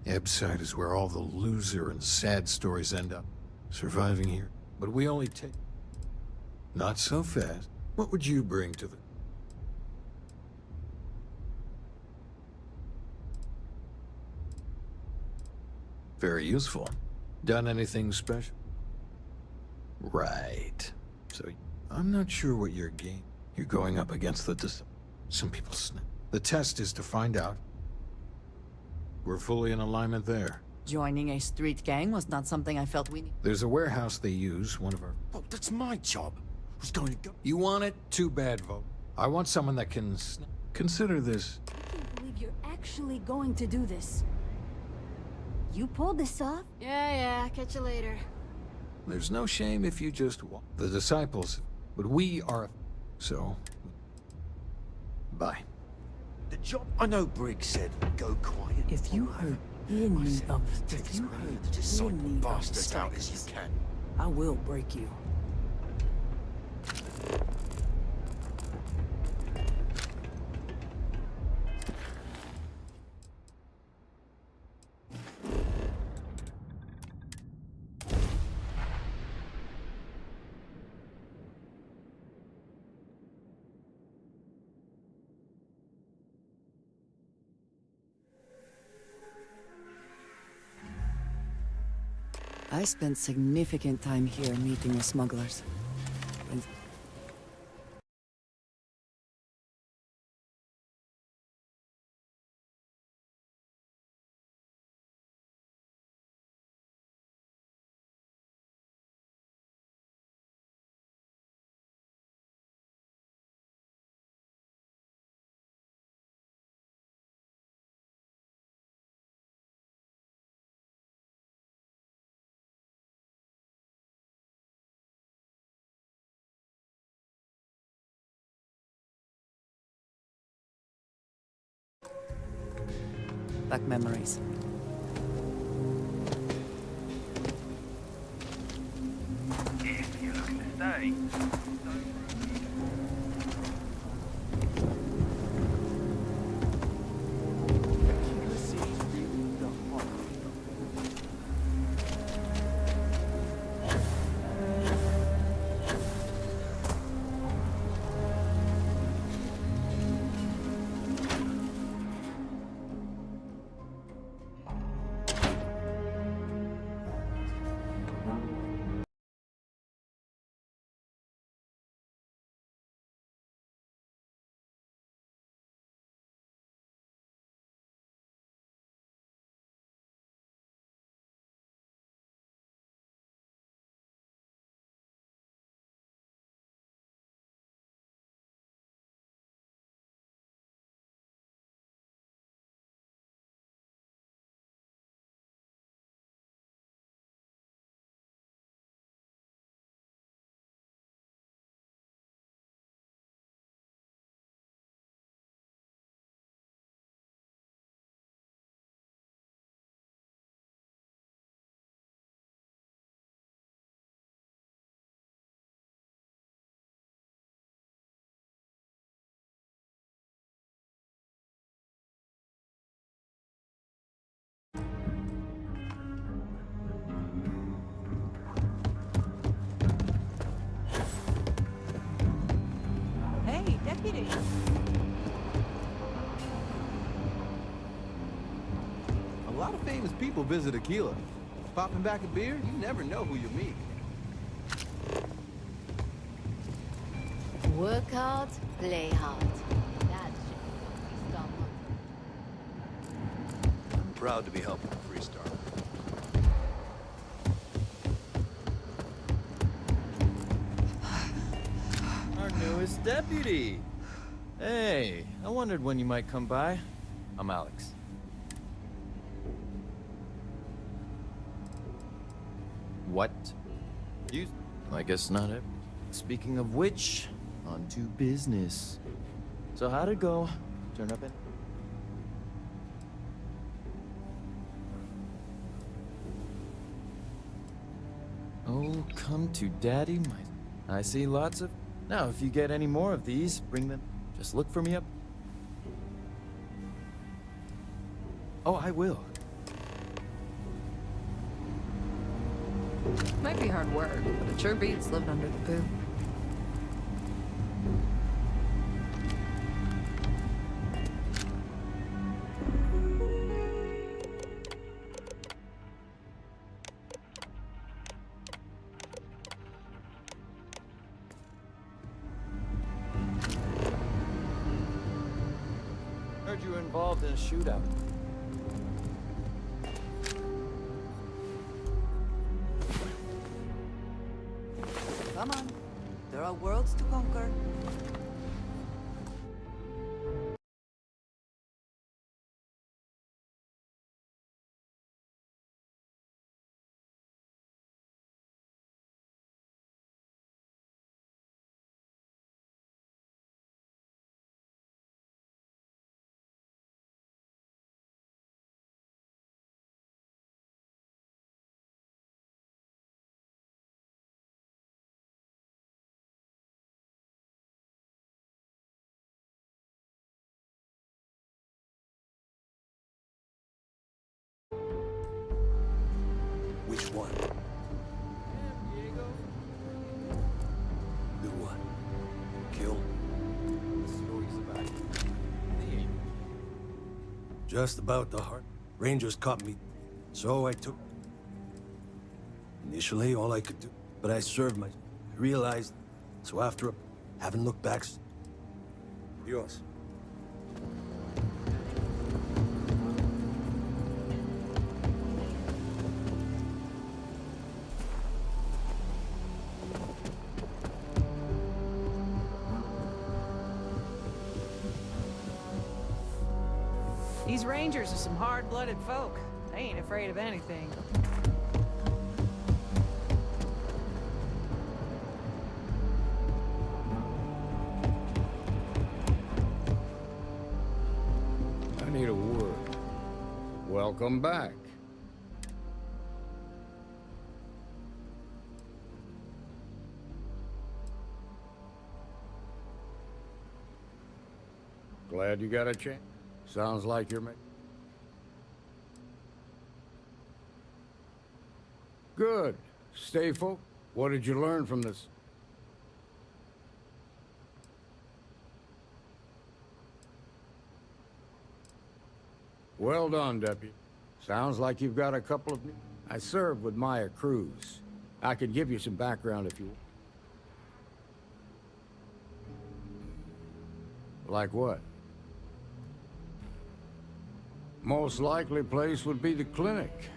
Ebbside is where all the loser and sad stories end up. Surviving here. But we only take... Not so fast. What would you bring to the... Very useful. Done anything special? Right. So, I'm not sure what your game... You're going up against the... Some people snap. The test is to find out. We're fully in alignment there. Joining a street gang was not something I felt we needed. There's a warehouse they use, one of our... Oh, that's my job. Who's going to go? You want it? Too bad, Vogue. I want someone that can... Consider this. I can't believe you're actually going to do this. You pulled this off? Yeah, catch you later. There's no shame if you just walk. The disciples, but we are... So... Bye. The job... I know Briggs said, go quiet. If you hurt any of the bastards out as you can. I will break you. I spent significant time here meeting with smugglers. Back memories. If you're looking to stay, Hey, deputy. A lot of famous people visit Aquila. Popping back a beer, you never know who you meet. Work hard, play hard. That should be the motto. I'm proud to be helping the Freestar. Our newest deputy. Hey, I wondered when you might come by. I'm Alex. What? You? I guess not it. Speaking of which, on to business. So how'd it go? Turn up in? Oh, come to daddy, I see lots of... Now, if you get any more of these, bring them. Just look for me up. Oh, I will. Might be hard work, but it sure beats living under the poo. Heard you were involved in a shootout. Come on. There are worlds to conquer. Which one? Do what? Kill? The story's about me. Just about the heart. Rangers caught me, so I took... Initially, all I could do, but I served my... I realized, so after haven't looked back... Yours. These Rangers are some hard-blooded folk. They ain't afraid of anything. I need a word. Welcome back. Glad you got a chance. Sounds like you're making... Good. Stay focused. What did you learn from this? Well done, Deputy. Sounds like you've got a couple of... I served with Maya Cruz. I could give you some background if you... Like what? Most likely place would be the clinic.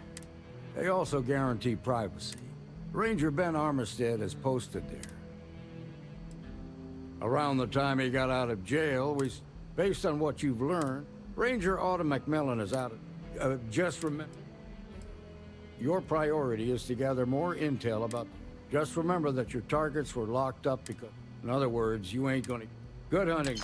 They also guarantee privacy. Ranger Ben Armistead is posted there. Around the time he got out of jail, based on what you've learned, Ranger Autumn McMillan is out of... just remember... Your priority is to gather more intel about... Just remember that your targets were locked up because... In other words, you ain't gonna... Good hunting.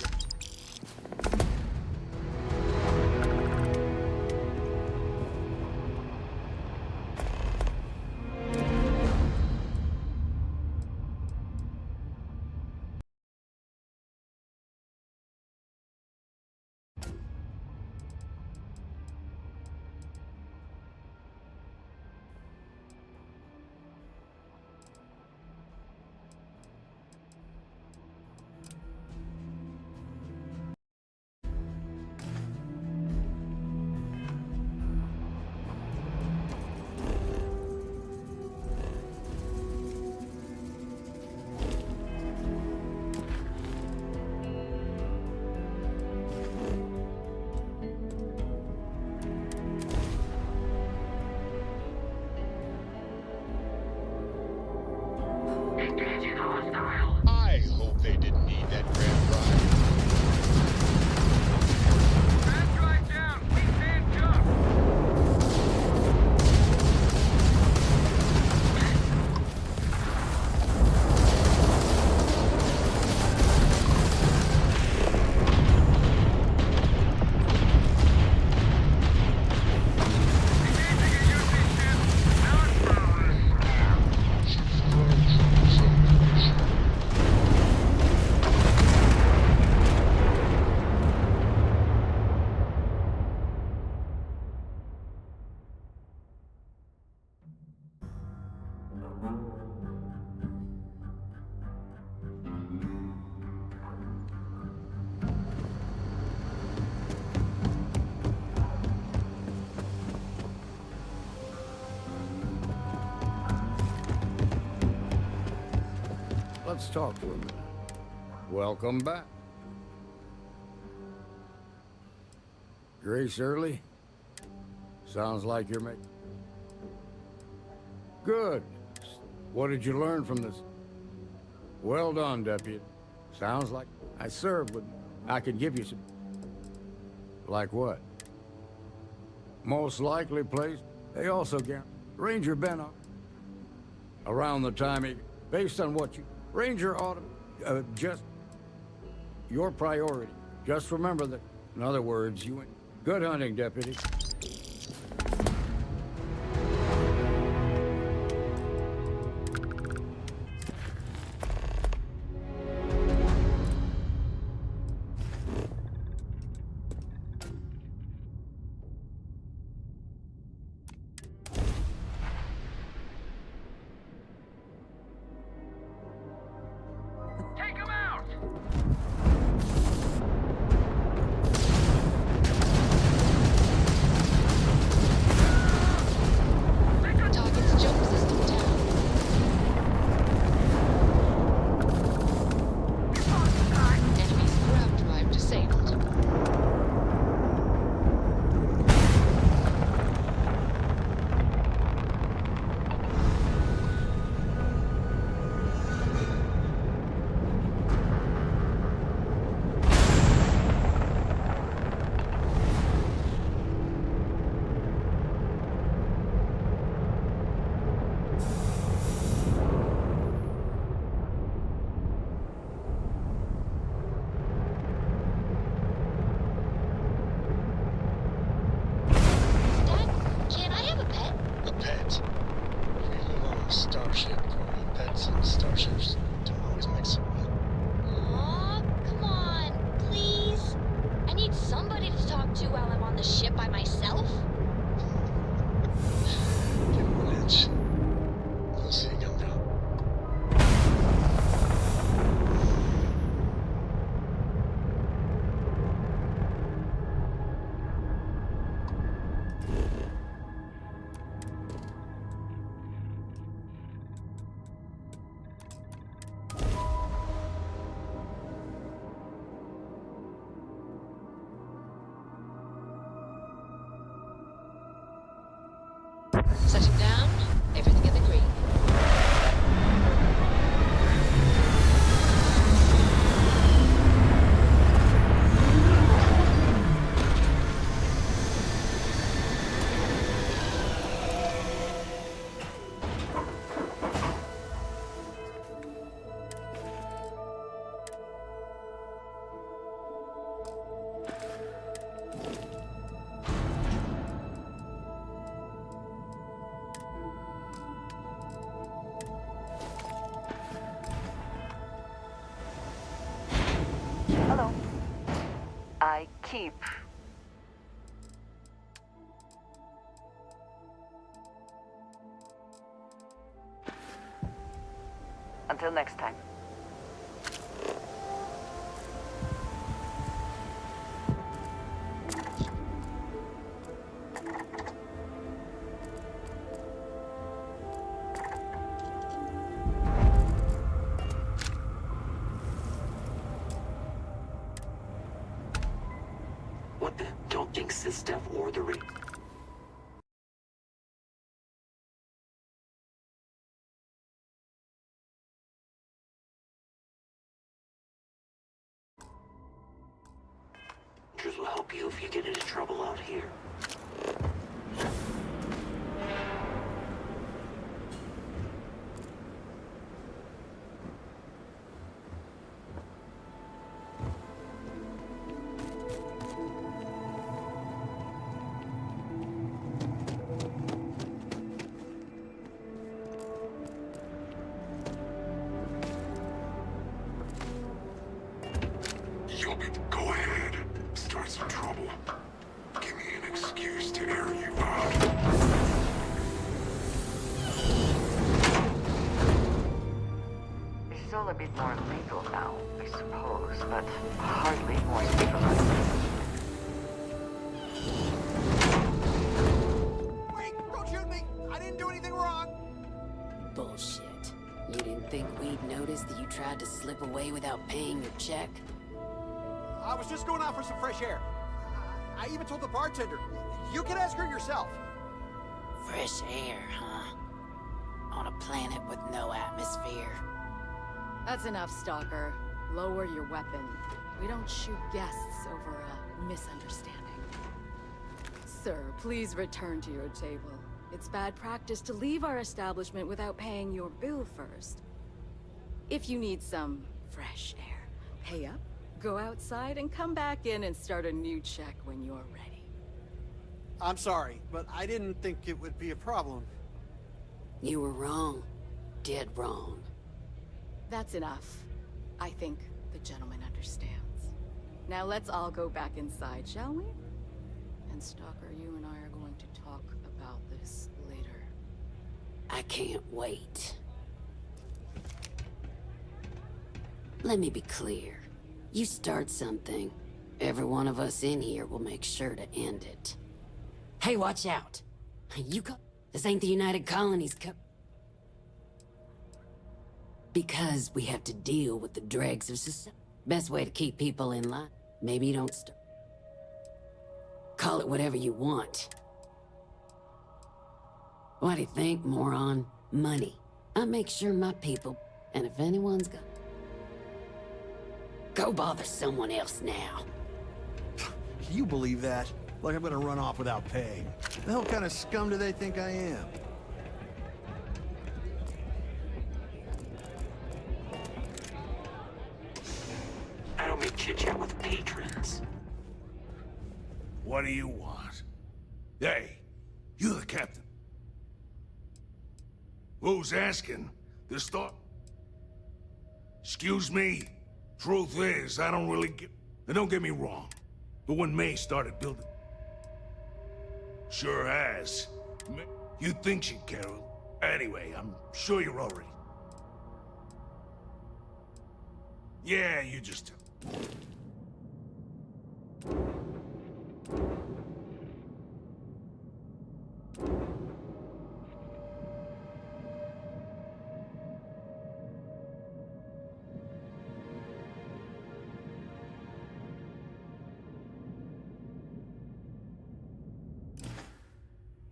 let's talk for a minute. Welcome back. Grace Early? Sounds like you're making... Good. What did you learn from this? Well done, Deputy. Sounds like I served with... I can give you some... Like what? Most likely place. They also get Ranger Benock. Around the time he... Based on what you... Ranger ought to... just... Your priority. Just remember that... In other words, you... Good hunting, Deputy. Setting down, everything in the green. Hello. I keep... Until next time. What the? Don't jinx this stuff or the ring. Rangers will help you if you get into trouble out here. Go ahead. Start some trouble. Give me an excuse to air you out. This is all a bit more legal now, I suppose, but hardly more civilized. Wait! Don't shoot me! I didn't do anything wrong! Bullshit. You didn't think we'd notice that you tried to slip away without paying your check? I was just going out for some fresh air. I even told the bartender. You can ask her yourself. Fresh air, huh? On a planet with no atmosphere. That's enough, Stalker. Lower your weapon. We don't shoot guests over a misunderstanding. Sir, please return to your table. It's bad practice to leave our establishment without paying your bill first. If you need some fresh air, pay up, go outside, and come back in and start a new check when you're ready. I'm sorry, but I didn't think it would be a problem. You were wrong. Dead wrong. That's enough. I think the gentleman understands. Now let's all go back inside, shall we? And Stalker, you and I are going to talk about this later. I can't wait. Let me be clear. You start something, every one of us in here will make sure to end it. Hey, watch out! This ain't the United Colonies Cup. Because we have to deal with the dregs of society. Best way to keep people in line. Maybe you don't start. Call it whatever you want. What do you think, moron? Money. I make sure my people, and if anyone's got... Go bother someone else now. You believe that? Like I'm gonna run off without paying. The hell kind of scum do they think I am? I don't make chit-chat with patrons. What do you want? Hey, you the captain. Who's asking? This thought? Excuse me. Truth is, I don't really get... And don't get me wrong, but when May started building... Sure has. You'd think she'd care. Anyway, I'm sure you're already... Yeah, you just...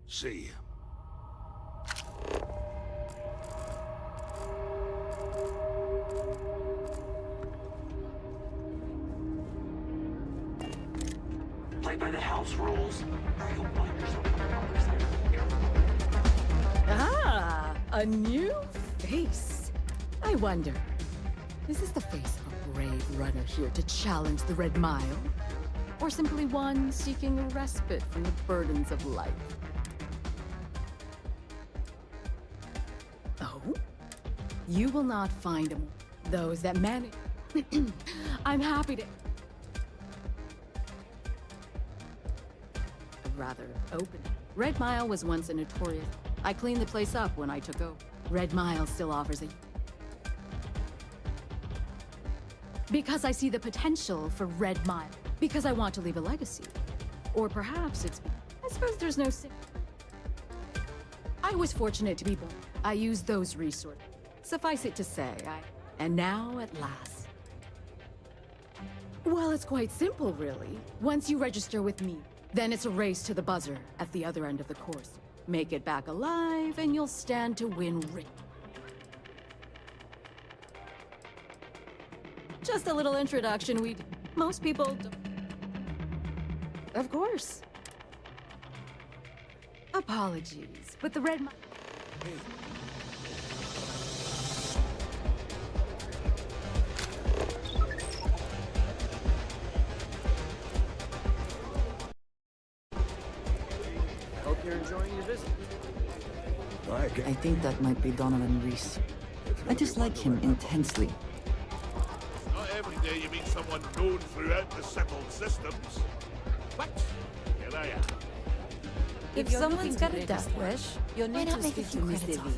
See ya. Play by the house rules, or you'll find yourself on the other side of the camera. Ah, a new face. I wonder, is this the face of a brave runner here to challenge the Red Mile? Or simply one seeking a respite from the burdens of life? Oh? You will not find them. Those that manage... I'm happy to... Rather open. Red Mile was once a notorious... I cleaned the place up when I took over. Red Mile still offers a... Because I see the potential for Red Mile. Because I want to leave a legacy. Or perhaps it's... I suppose there's no sin. I was fortunate to be born. I used those resources. Suffice it to say, And now, at last... Well, it's quite simple, really. Once you register with me, then it's a race to the buzzer at the other end of the course. Make it back alive, and you'll stand to win rich. Just a little introduction, most people don't... Of course. Apologies, but the Red Mile... Hope you're enjoying your visit. I think that might be Donovan Reese. I dislike him intensely. Not every day you meet someone known throughout the settled systems. But here I am. If someone's got a death wish, you'll need to speak to Miss Divvy.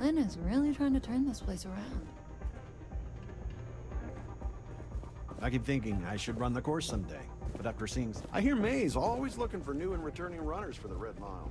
Lynn is really trying to turn this place around. I keep thinking I should run the course someday, but after seeing... I hear May's always looking for new and returning runners for the Red Mile.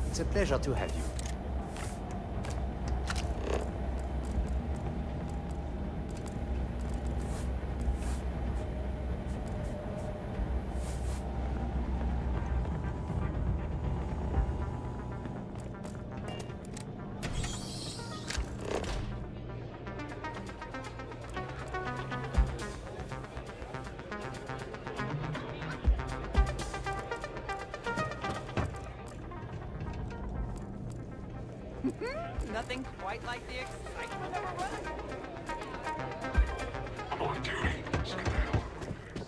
It's a pleasure to have you. Nothing quite like the excitement of a run. I'm on duty. Let's get the hell out of here.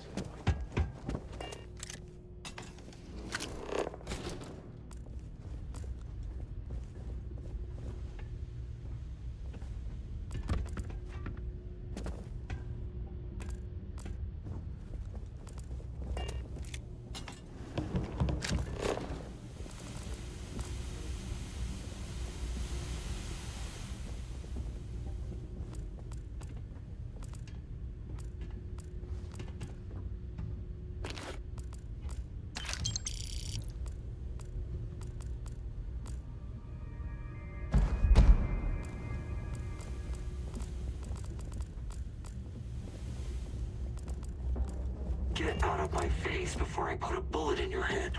Get out of my face before I put a bullet in your head.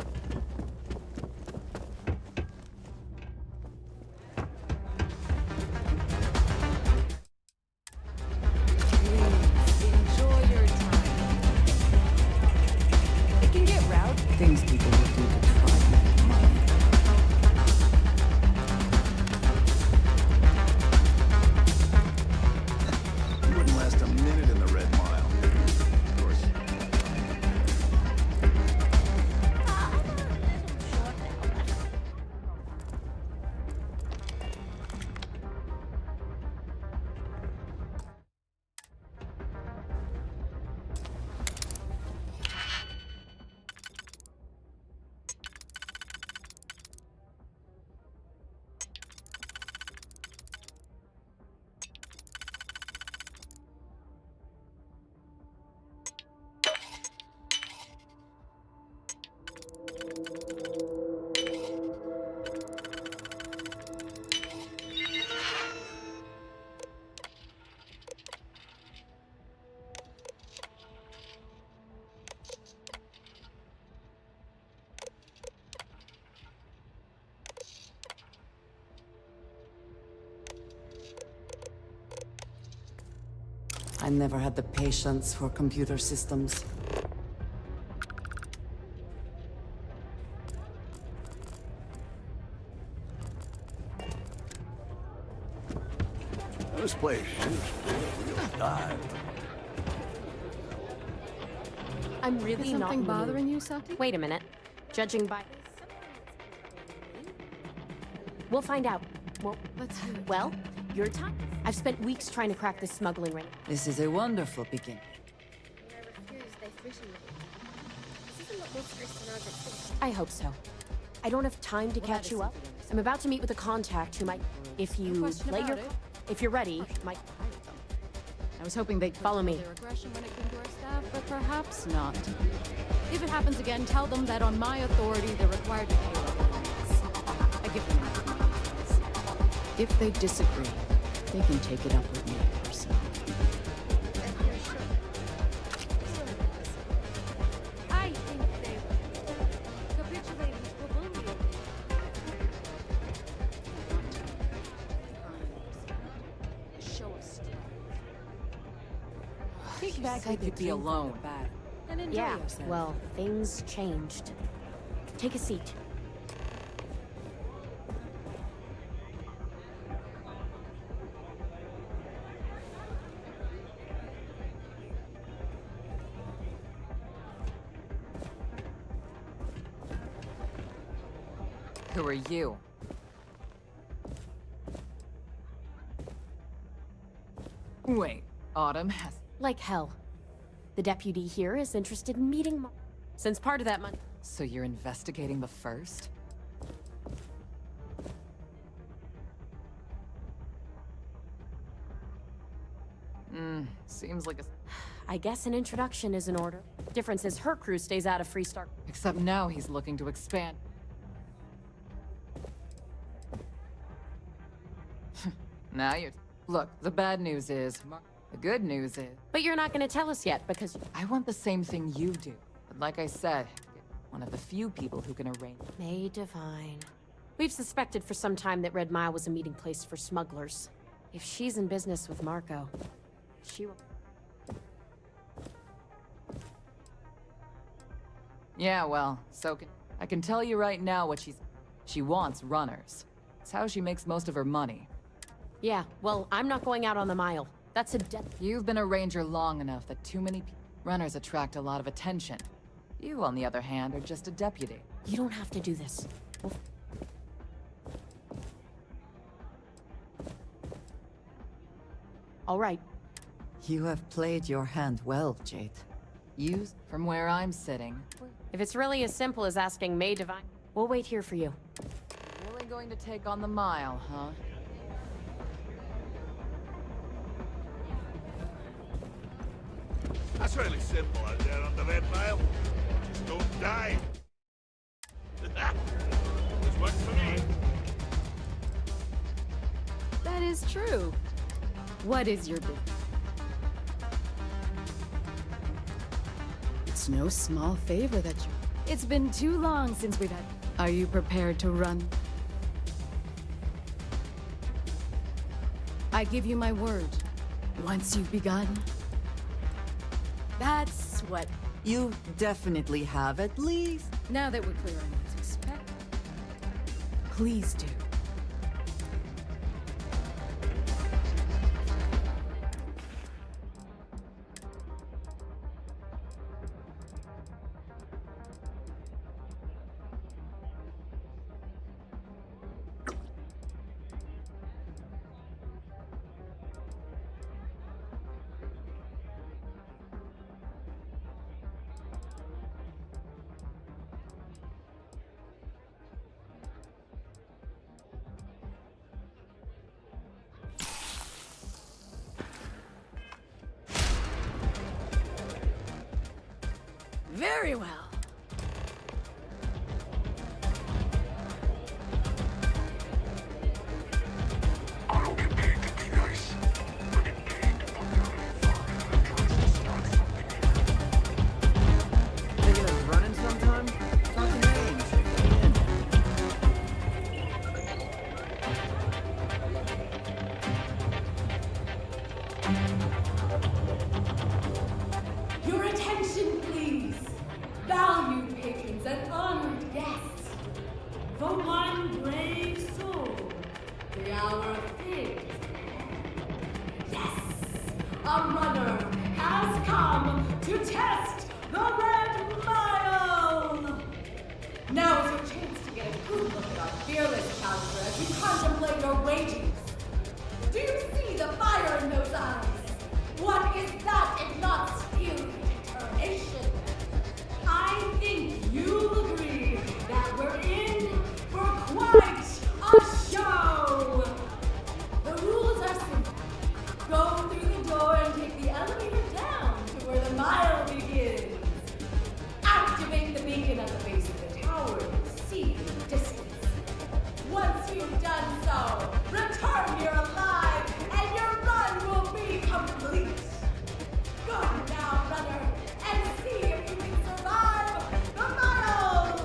Enjoy your time. It can get rowdy. Things people would do to try to make money. You wouldn't last a minute in the Red Mile. Of course. I never had the patience for computer systems. This place is real dive. I'm really Is not something in the mood. bothering you, Saki? Wait a minute. Judging by... We'll find out. Let's hear it. Well, your time. I've spent weeks trying to crack this smuggling ring. This is a wonderful beginning. I hope so. I don't have time to catch you up. I'm about to meet with a contact who might, if you question lay your, about it. if you're ready, might. I was hoping they'd Follow me. their aggression when it came to our staff, but perhaps not. If it happens again, tell them that on my authority, they're required to pay our I give them that. If they disagree, they can take it up with me personally. I think they capitulated to Columbia. Show us. Think back, I could be alone. And enjoy Yeah, yourself. well, things changed. Take a seat. Who are you? Wait, Autumn has... Like hell. The deputy here is interested in meeting since part of that money... So you're investigating the first? Seems like a... I guess an introduction is in order. Difference is her crew stays out of Freestar. Except now he's looking to expand. Now you're... Look, the bad news is... The good news is... But you're not gonna tell us yet, because... I want the same thing you do. But like I said, one of the few people who can arrange... May Divine. We've suspected for some time that Red Mile was a meeting place for smugglers. If she's in business with Marco, she will... Yeah, well, so I can tell you right now what she wants runners. It's how she makes most of her money. Yeah, well, I'm not going out on the mile. That's a You've been a ranger long enough that too many runners attract a lot of attention. You, on the other hand, are just a deputy. You don't have to do this. All right. You have played your hand well, Jade. From where I'm sitting. If it's really as simple as asking May Divine, we'll wait here for you. Really going to take on the mile, huh? That's really simple out there on the Red Mile. Just don't die. This worked for me. That is true. What is your business? It's no small favor that you... It's been too long since we've had... Are you prepared to run? I give you my word. Once you've begun... That's what... You definitely have at least. Now that we're clear on what to expect, please do. Very well. I don't get paid to be nice. I get paid to put down an environment that tries to start something here. Thinking of running sometime? Talk to me and check that in. Your attention, please. Valued patrons and honored guests. The one brave soul. The hour of things. Yes, a runner has come to test the Red Mile. Now is your chance to get a good look at our fearless challenger as you contemplate your wages. Do you see the fire in those eyes? What is that if not skill and determination? I think you'll agree that we're in for quite a show. The rules are simple. Go through the door and take the elevator down to where the mile begins. Activate the beacon at the base of the tower and see the distance. Once you've done so, return here alive and your run will be complete. Go now, runner, and see if you can survive the mile!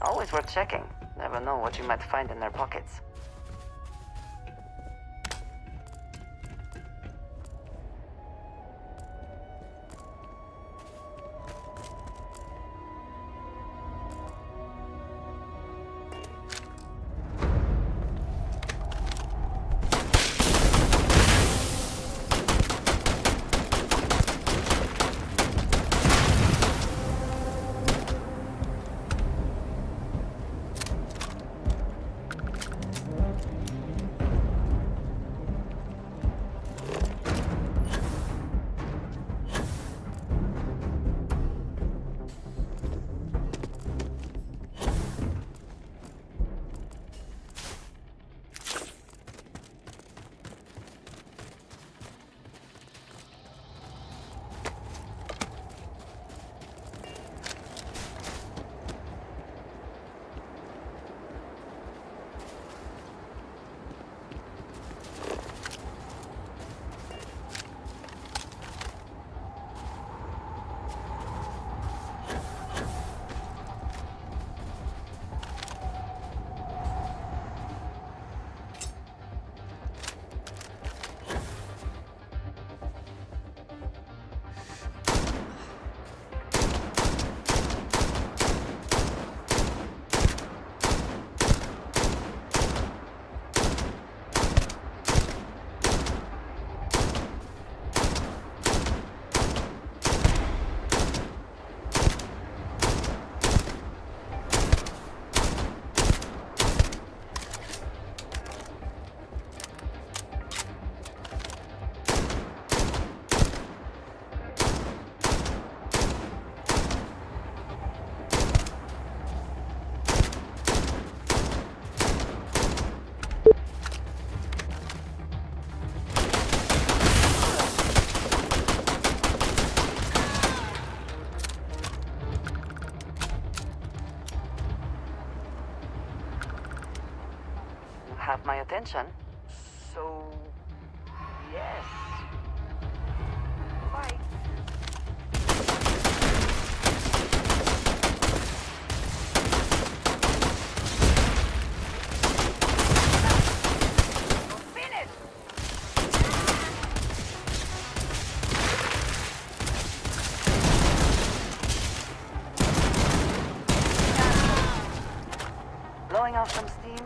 Always worth checking. Never know what you might find in their pockets. Have my attention. So, yes. Bye. Blowing off some steam.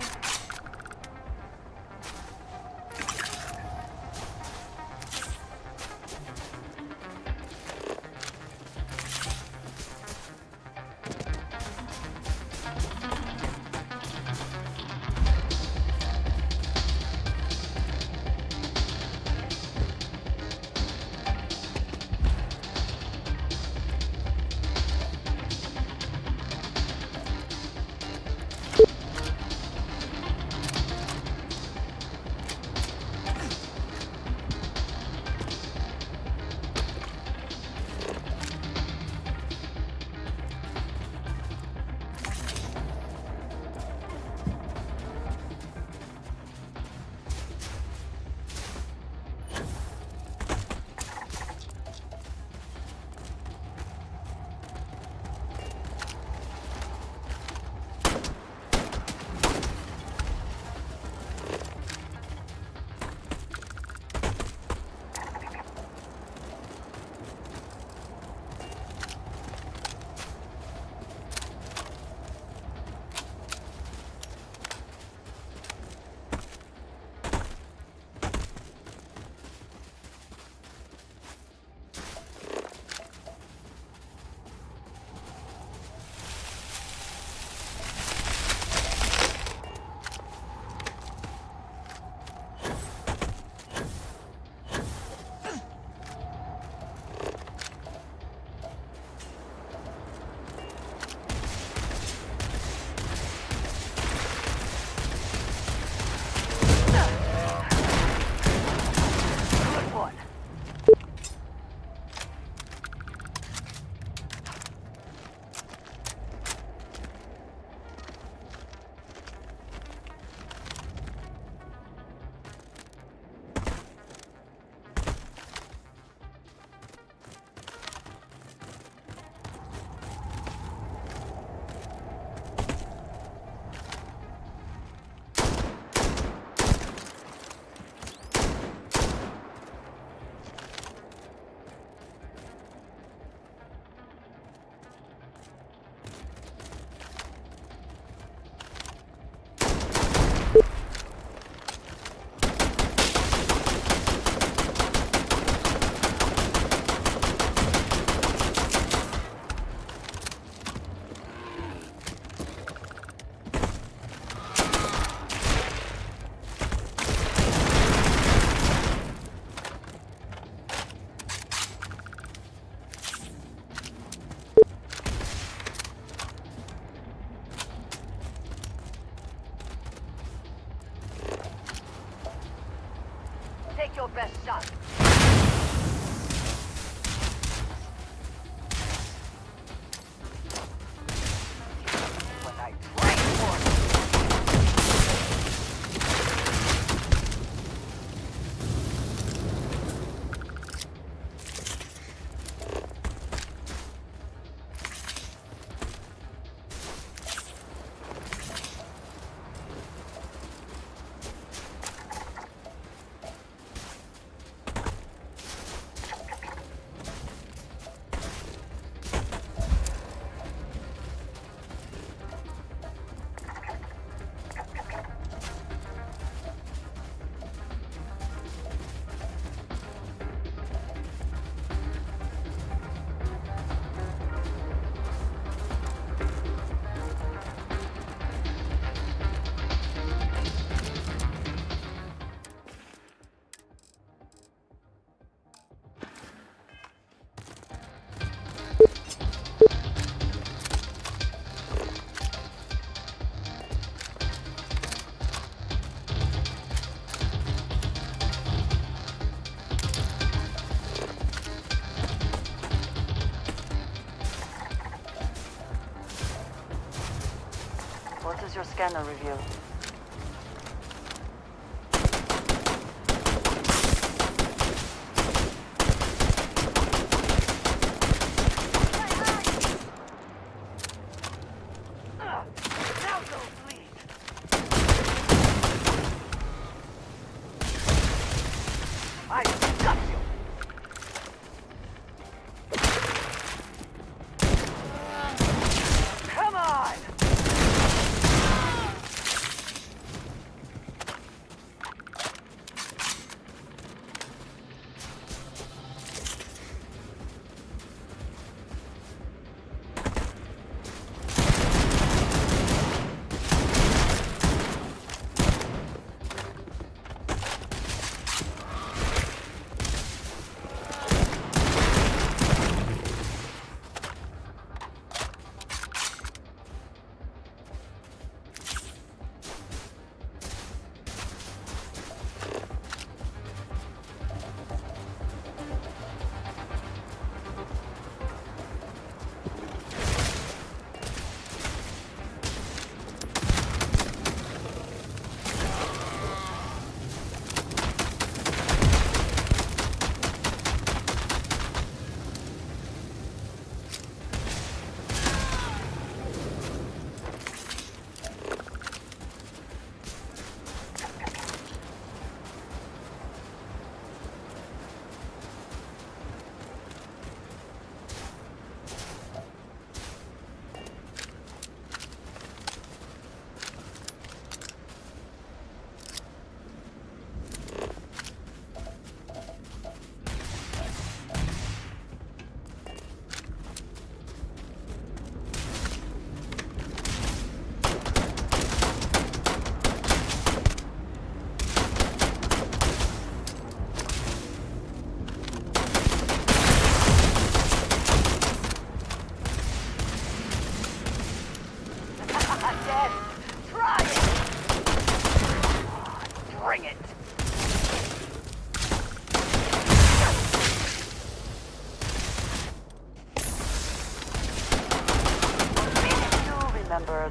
What does your scanner reveal?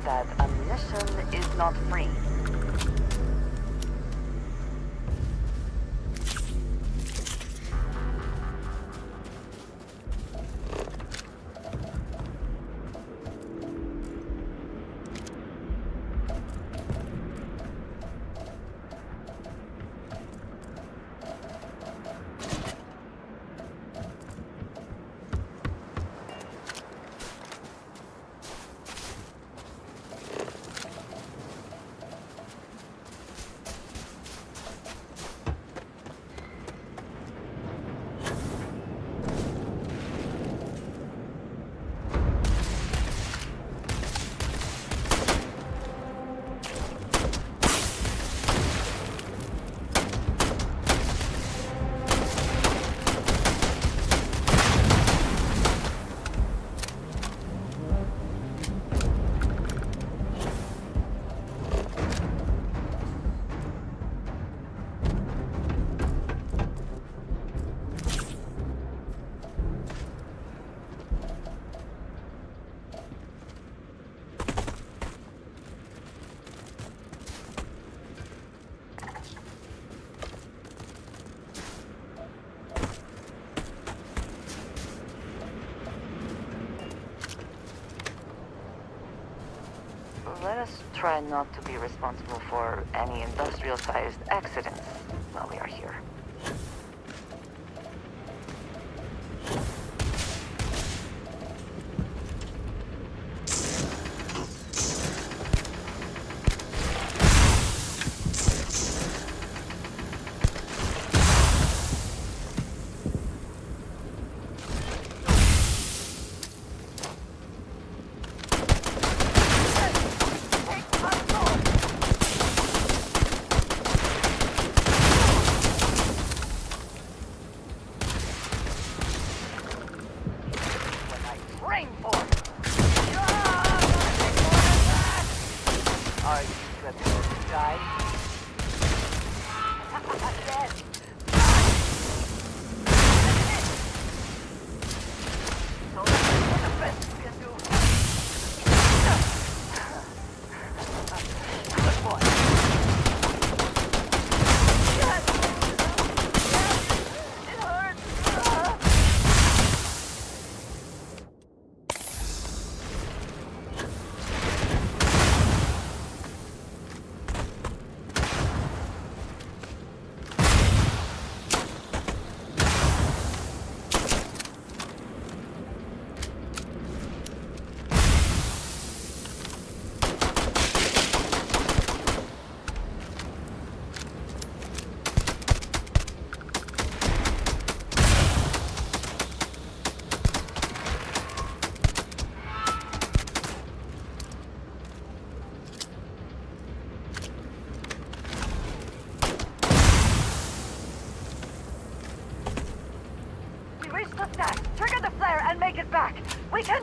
That ammunition is not free. Let us try not to be responsible for any industrial-sized accidents while we are here.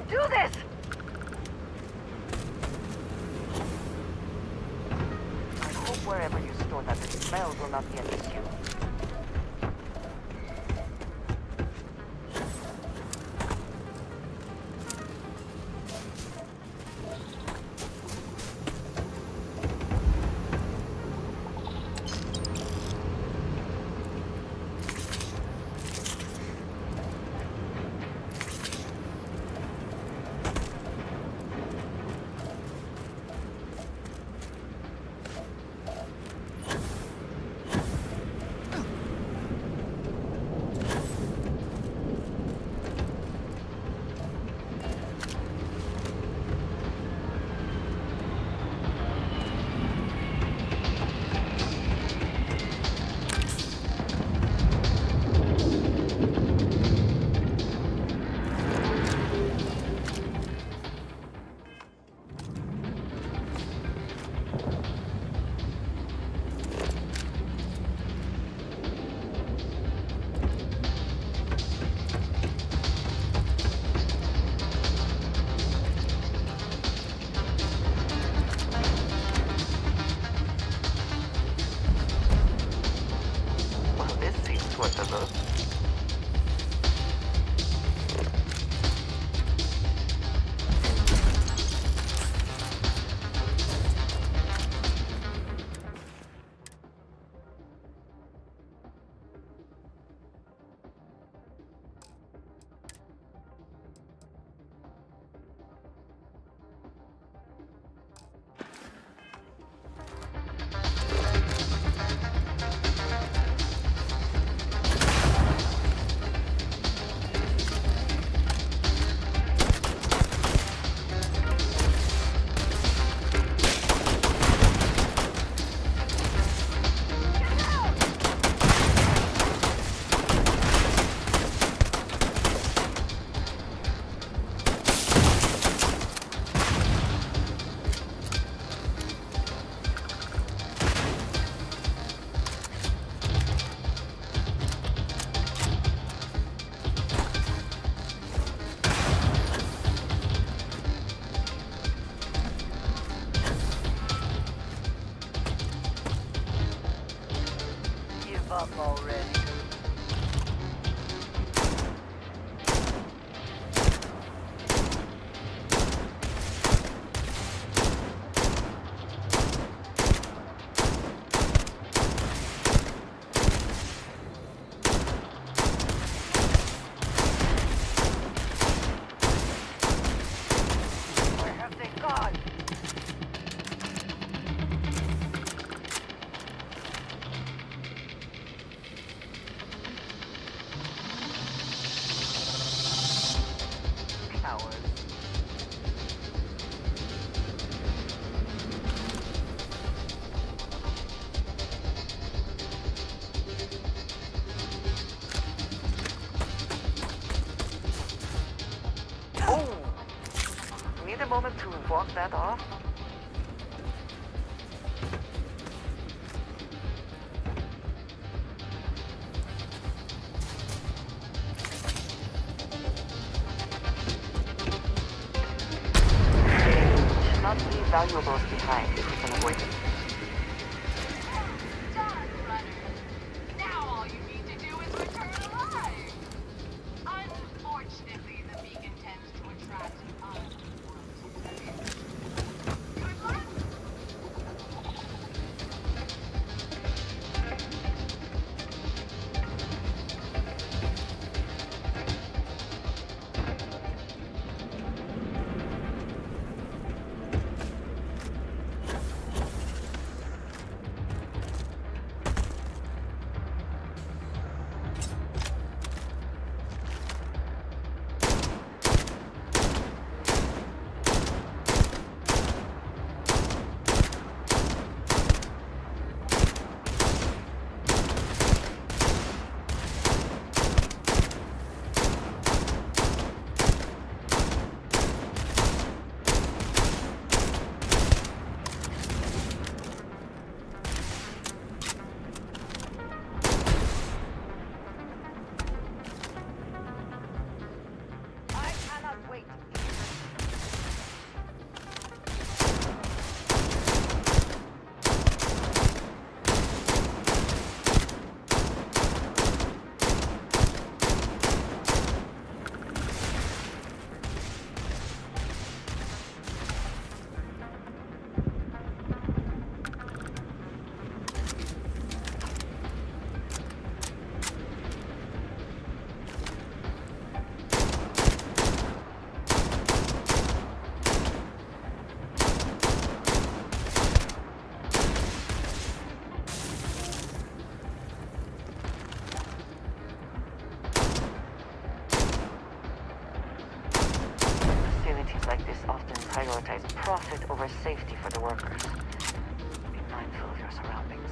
do this! I hope wherever you store that, the smell will not be an issue. Up already. Where have they gone? Need a moment to walk that off? Should not leave valuables behind if we can avoid it. Now all you need to do is return alive. Unfortunately, the beacon tends to attract an prioritize profit over safety for the workers. Be mindful of your surroundings.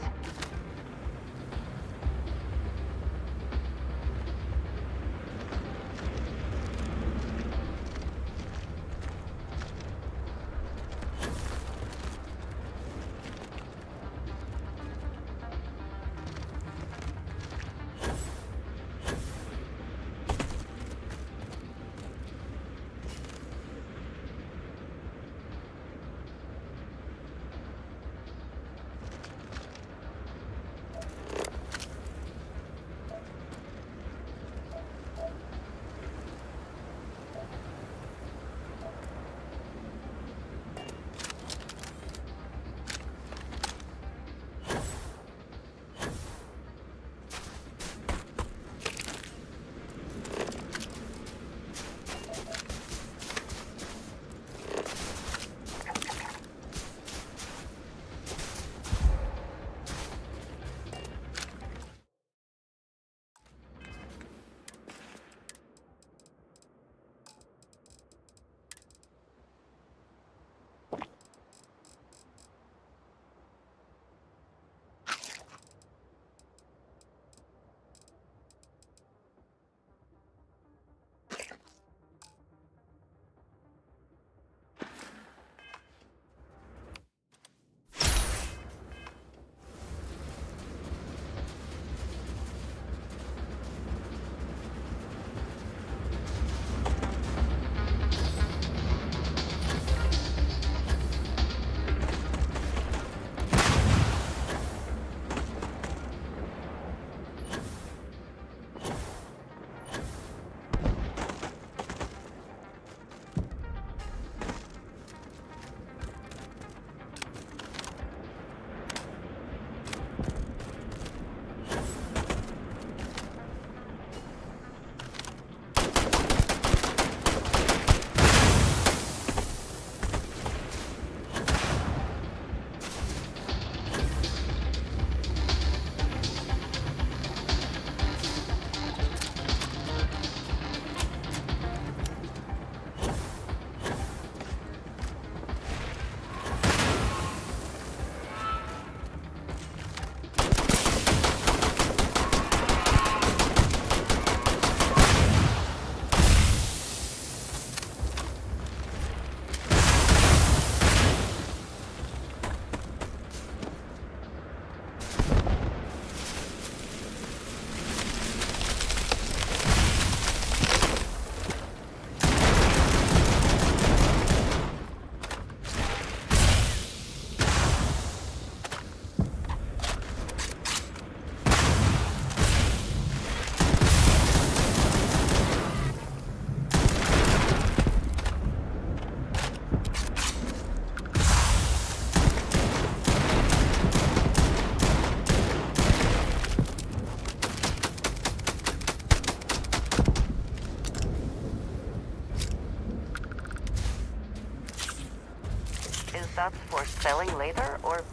That's for selling later or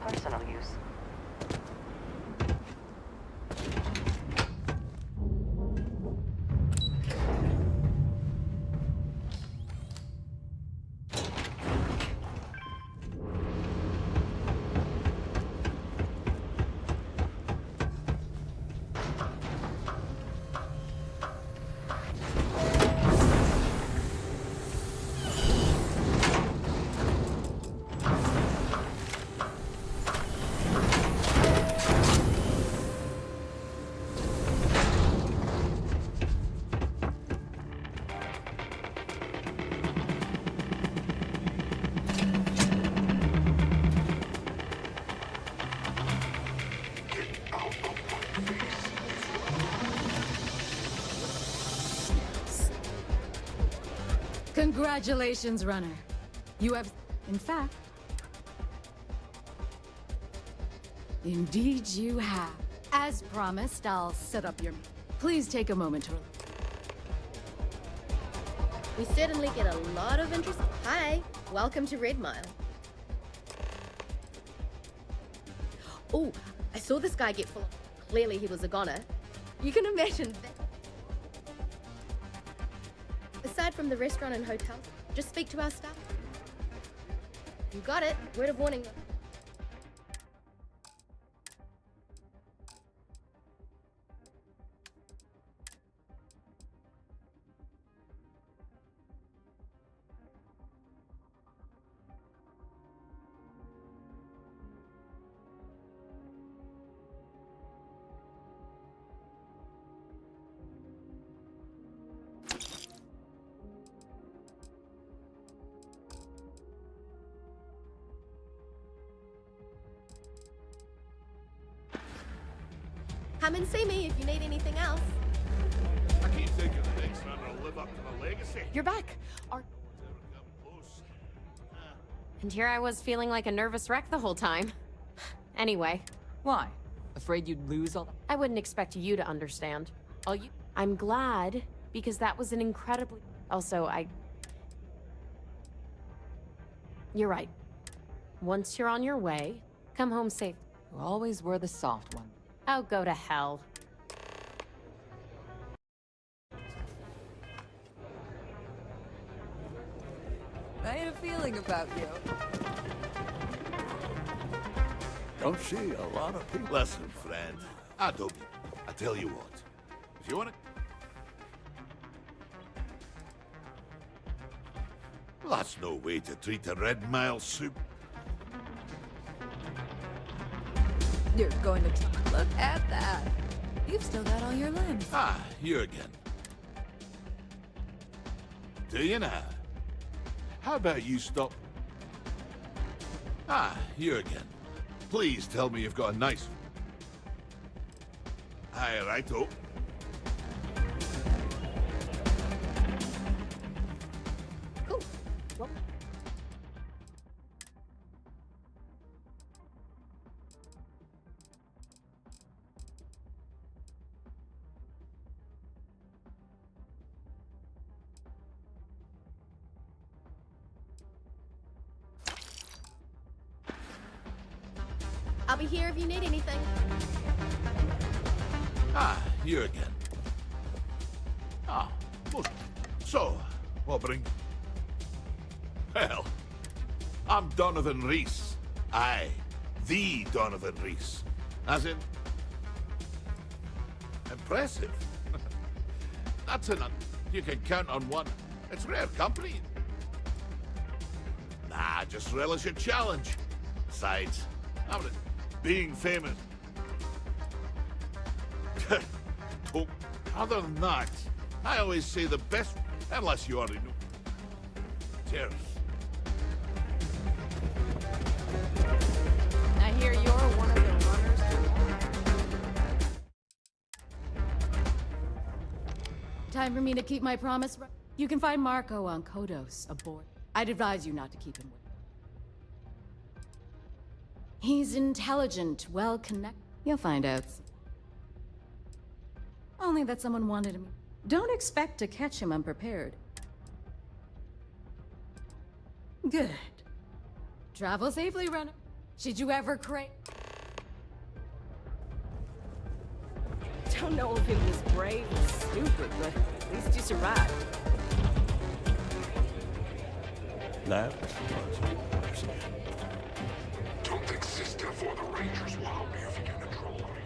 personal use? Congratulations, runner. You have, in fact... Indeed you have. As promised, I'll set up your... Please take a moment to... We certainly get a lot of interest. Hi, welcome to Red Mile. Oh, I saw this guy get full. Clearly he was a goner. You can imagine that. Aside from the restaurant and hotel, just speak to our staff. You got it. Word of warning. Come and see me if you need anything else. I keep thinking the next runner will live up to the legacy. You're back. And here I was feeling like a nervous wreck the whole time. Anyway. Why? Afraid you'd lose all that? I wouldn't expect you to understand. I'm glad, because that was an incredibly... Also, You're right. Once you're on your way, come home safe. You always were the soft one. Oh, go to hell. I had a feeling about you. Don't see a lot of people. Listen, friend. I tell you what. If you want to... Well, that's no way to treat a red mile soup. You're going to... Look at that. You've still got all your limbs. Ah, you again. Do you now? How about you stop? Ah, you again. Please tell me you've got a nice... Aye, righto. Cool. Well. I'll be here if you need anything. Ah, you again. Ah, well, so, what bring... Well, I'm Donovan Reese. Aye, the Donovan Reese. As in... Impressive. That's enough. You can count on one. It's rare company. Nah, just relish a challenge. Besides, being famous. Other than that, I always say the best, unless you already know. Cheers. I hear you're one of the runners. Time for me to keep my promise. You can find Marco on Kodos aboard. I'd advise you not to keep him with. He's intelligent, well-connected. You'll find out. Only that someone wanted him. Don't expect to catch him unprepared. Good. Travel safely, runner. Should you ever crave? Don't know if it was brave or stupid, but at least you survived. That Don't think Sister for the Rangers will help you if you get in trouble out here.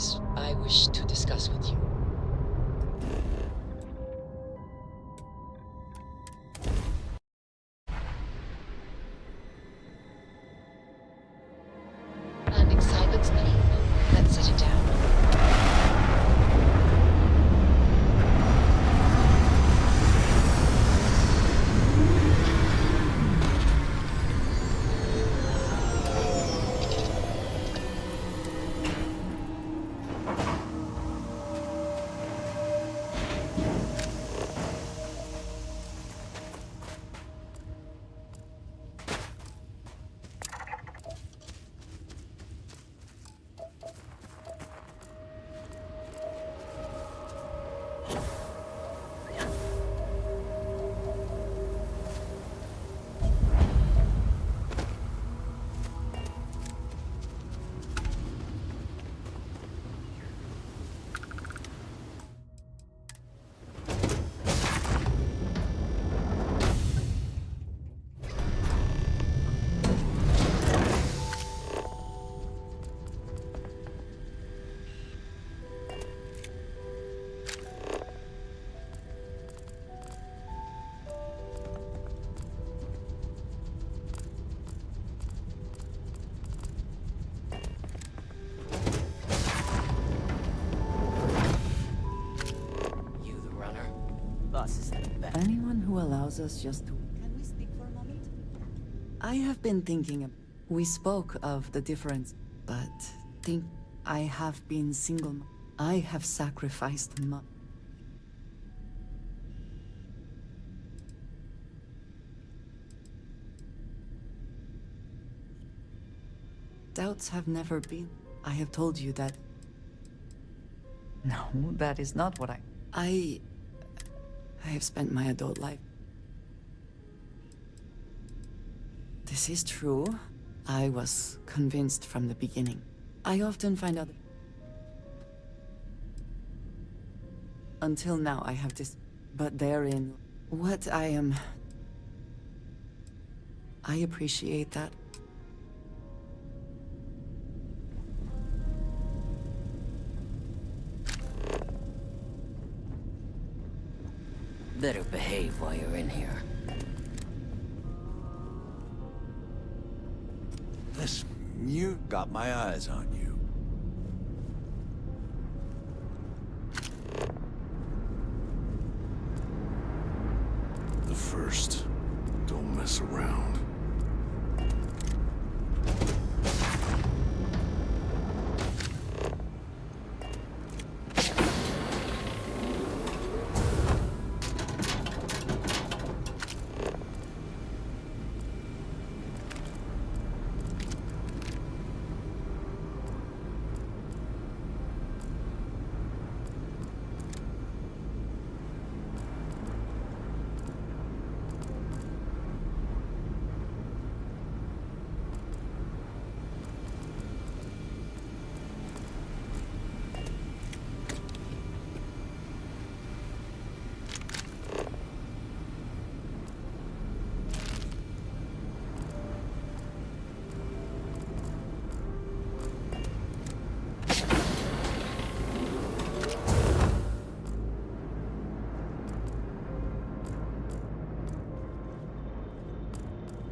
things I wish to discuss with you. An excitement screen. Let's set it down. Anyone who allows us just to... Can we speak for a moment? I have been thinking... We spoke of the difference, but think I have been single. I have sacrificed much. Doubts have never been. I have told you that... No, that is not what I have spent my adult life. This is true. I was convinced from the beginning. I often find out... Until now, I have this... But therein, what I am... I appreciate that. Better behave while you're in here. This mute got my eyes on you. The first. Don't mess around.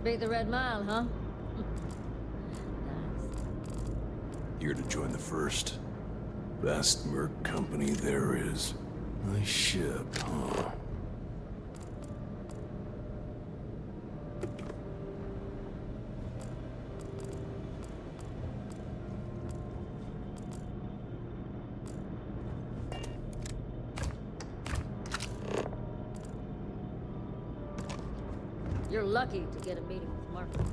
Beat the Red Mile, huh? Here to join the first. Best merc company there is. Nice ship, huh? You're lucky to get a meeting with Marco.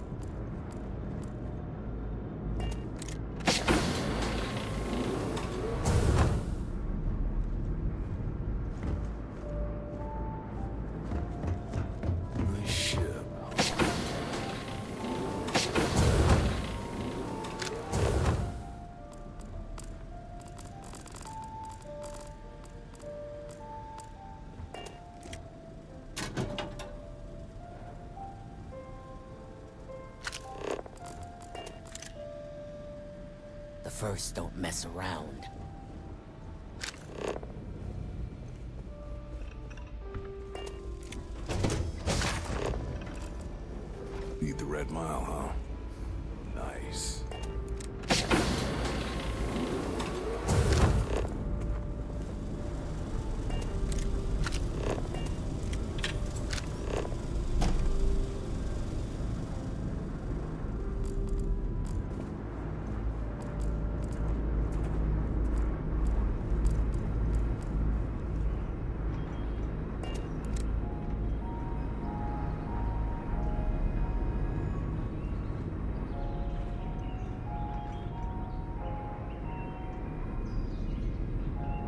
Nice ship. The first don't mess around. Need the Red Mile, huh? Nice.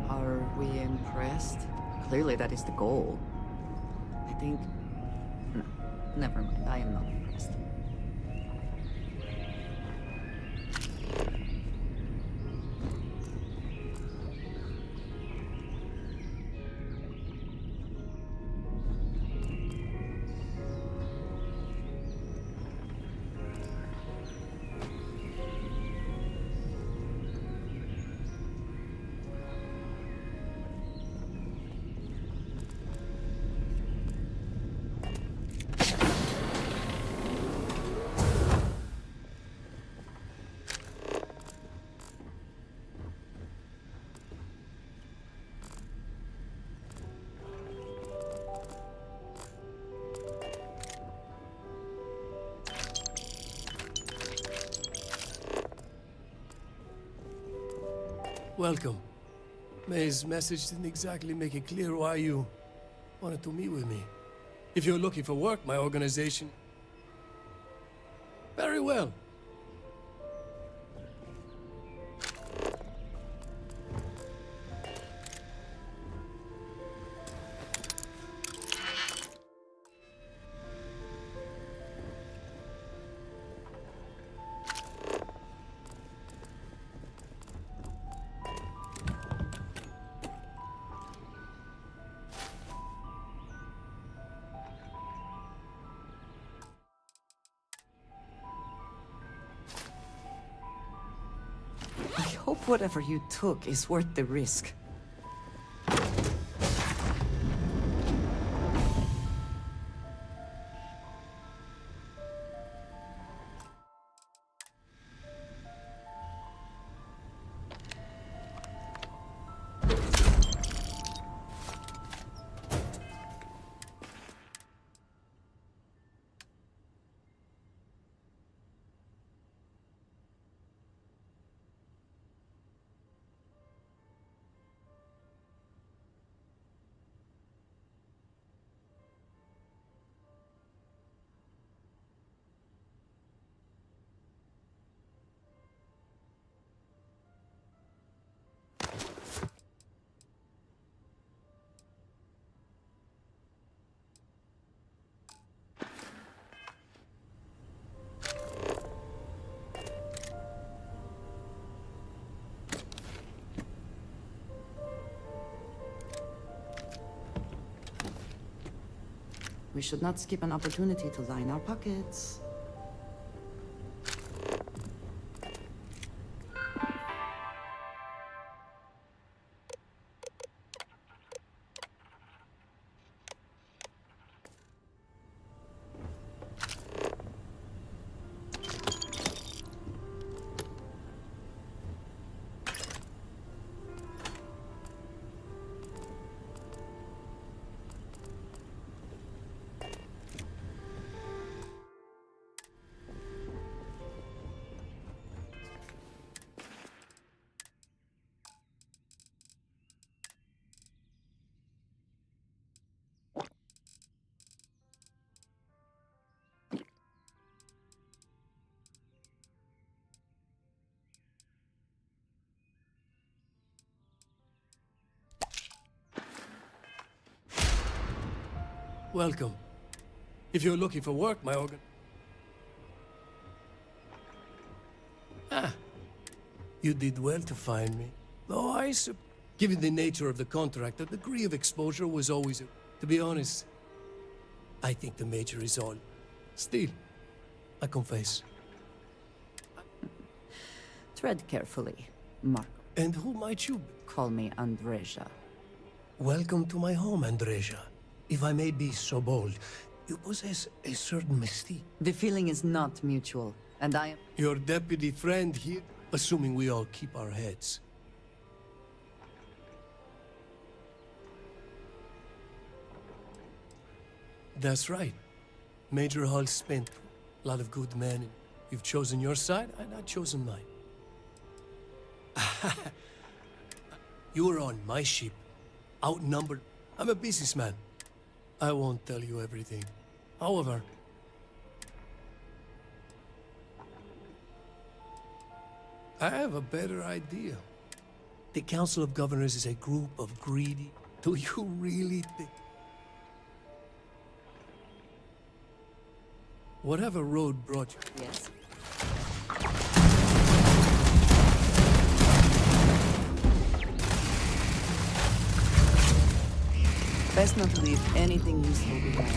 Are we impressed? Clearly that is the goal. I think... No, never mind. I am not impressed. Welcome. May's message didn't exactly make it clear why you wanted to meet with me. If you're looking for work, my organization... Very well. I hope whatever you took is worth the risk. We should not skip an opportunity to line our pockets. Welcome. If you're looking for work, my organ... Ah, you did well to find me. Though given the nature of the contract, a degree of exposure was always... To be honest, I think the Major is all. Still, I confess. Tread carefully, Marco. And who might you be? Call me Andreja. Welcome to my home, Andreja. If I may be so bold, You possess a certain mystique. The feeling is not mutual, and I am... Your deputy friend here, assuming we all keep our heads. That's right. Major Hall spent a lot of good men. You've chosen your side, and I've chosen mine. You were on my ship, outnumbered. I'm a businessman. I won't tell you everything. However, I have a better idea. The Council of Governors is a group of greedy... Do you really think... Whatever road brought you... Yes? Best not to leave anything useful behind.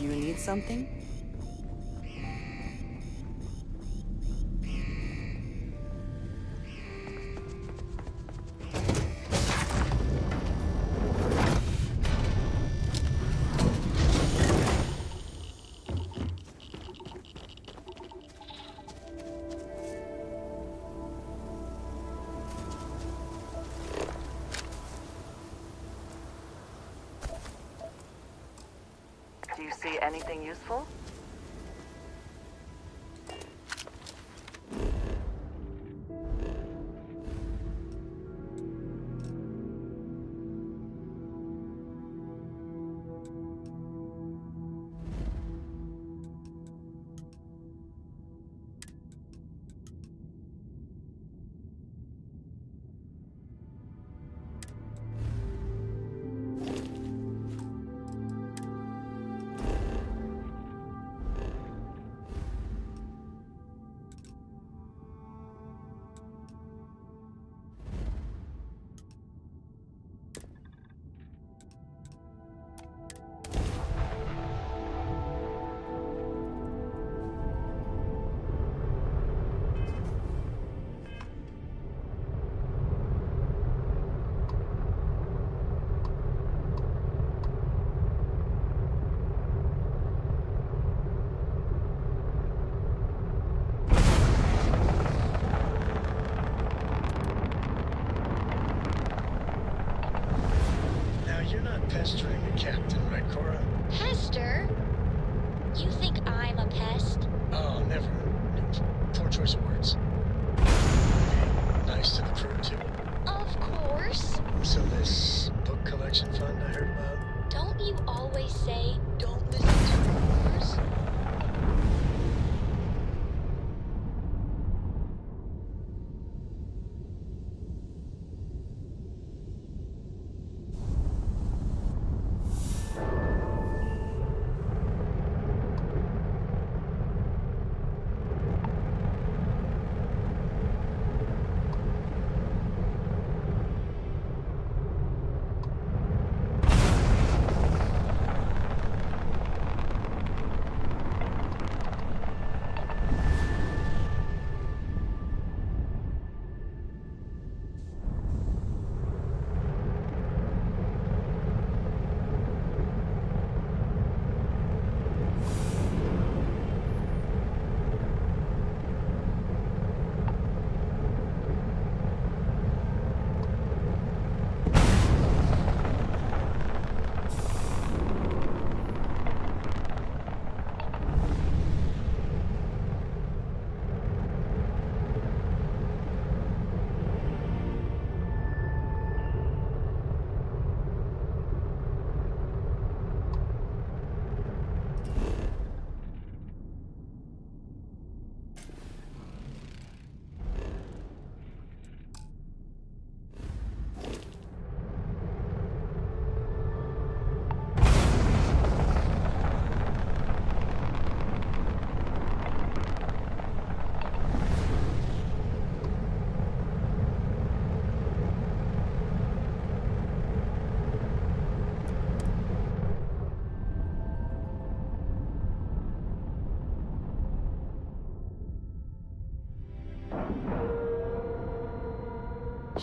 you need something? Do you see anything useful? Pestering the captain, right, Cora? Pester? You think I'm a pest? Oh, never. Poor choice of words. Nice to the crew, too. Of course. So this book collection fund I heard about? Don't you always say, don't listen to rumors?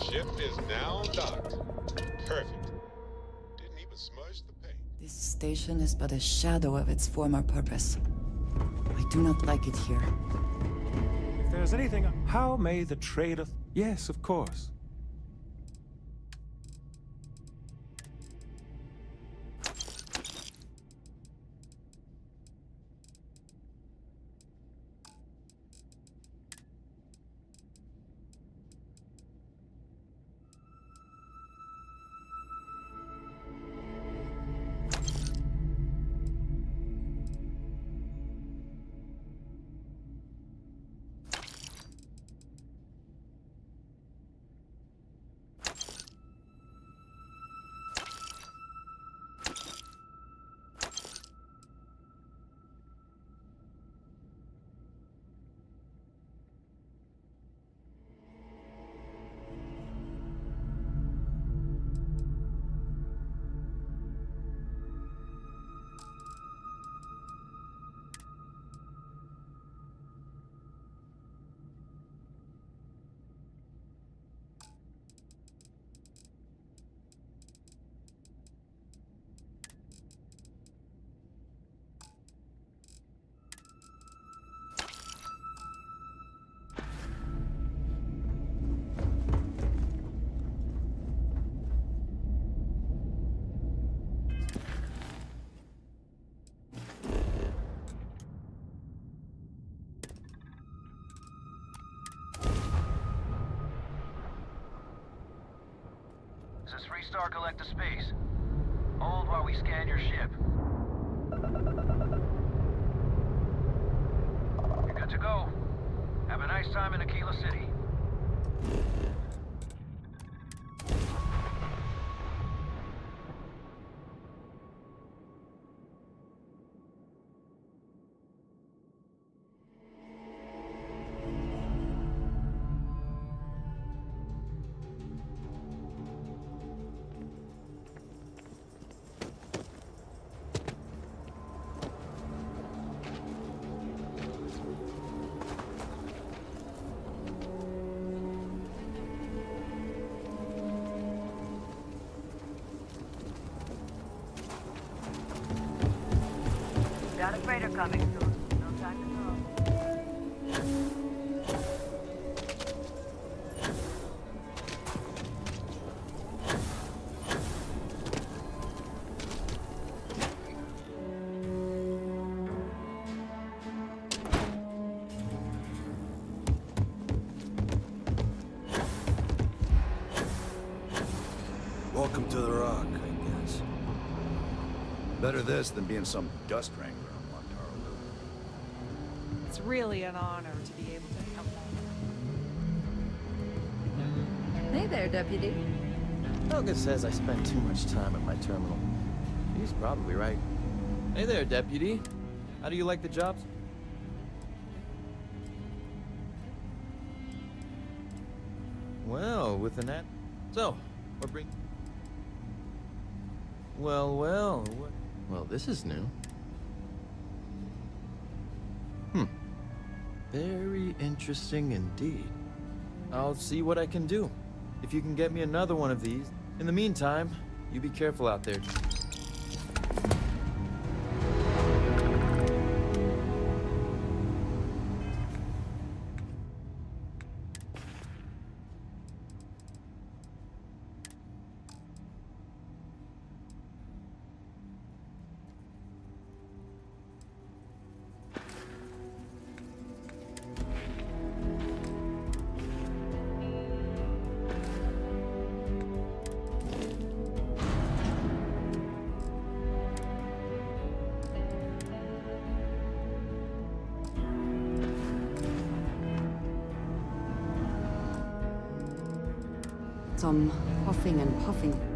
Ship is now docked. Perfect. Didn't even smudge the paint. This station is but a shadow of its former purpose. I do not like it here. If there's anything, how may the trade of... Yes, of course. 3-star collector space. Hold while we scan your ship. You're good to go. Have a nice time in Aquila City. Got a freighter coming soon. No time to talk. Welcome to the Rock, I guess. Better this than being some dust wrangler on Montaro. It's really an honor to be able to help. Hey there, Deputy. Helga says I spend too much time at my terminal. She's probably right. Hey there, Deputy. How do you like the jobs? Well, with an ad... So, what bring... Well, what... Well, this is new. Very interesting indeed. I'll see what I can do. If you can get me another one of these. In the meantime, you be careful out there. Some huffing and puffing.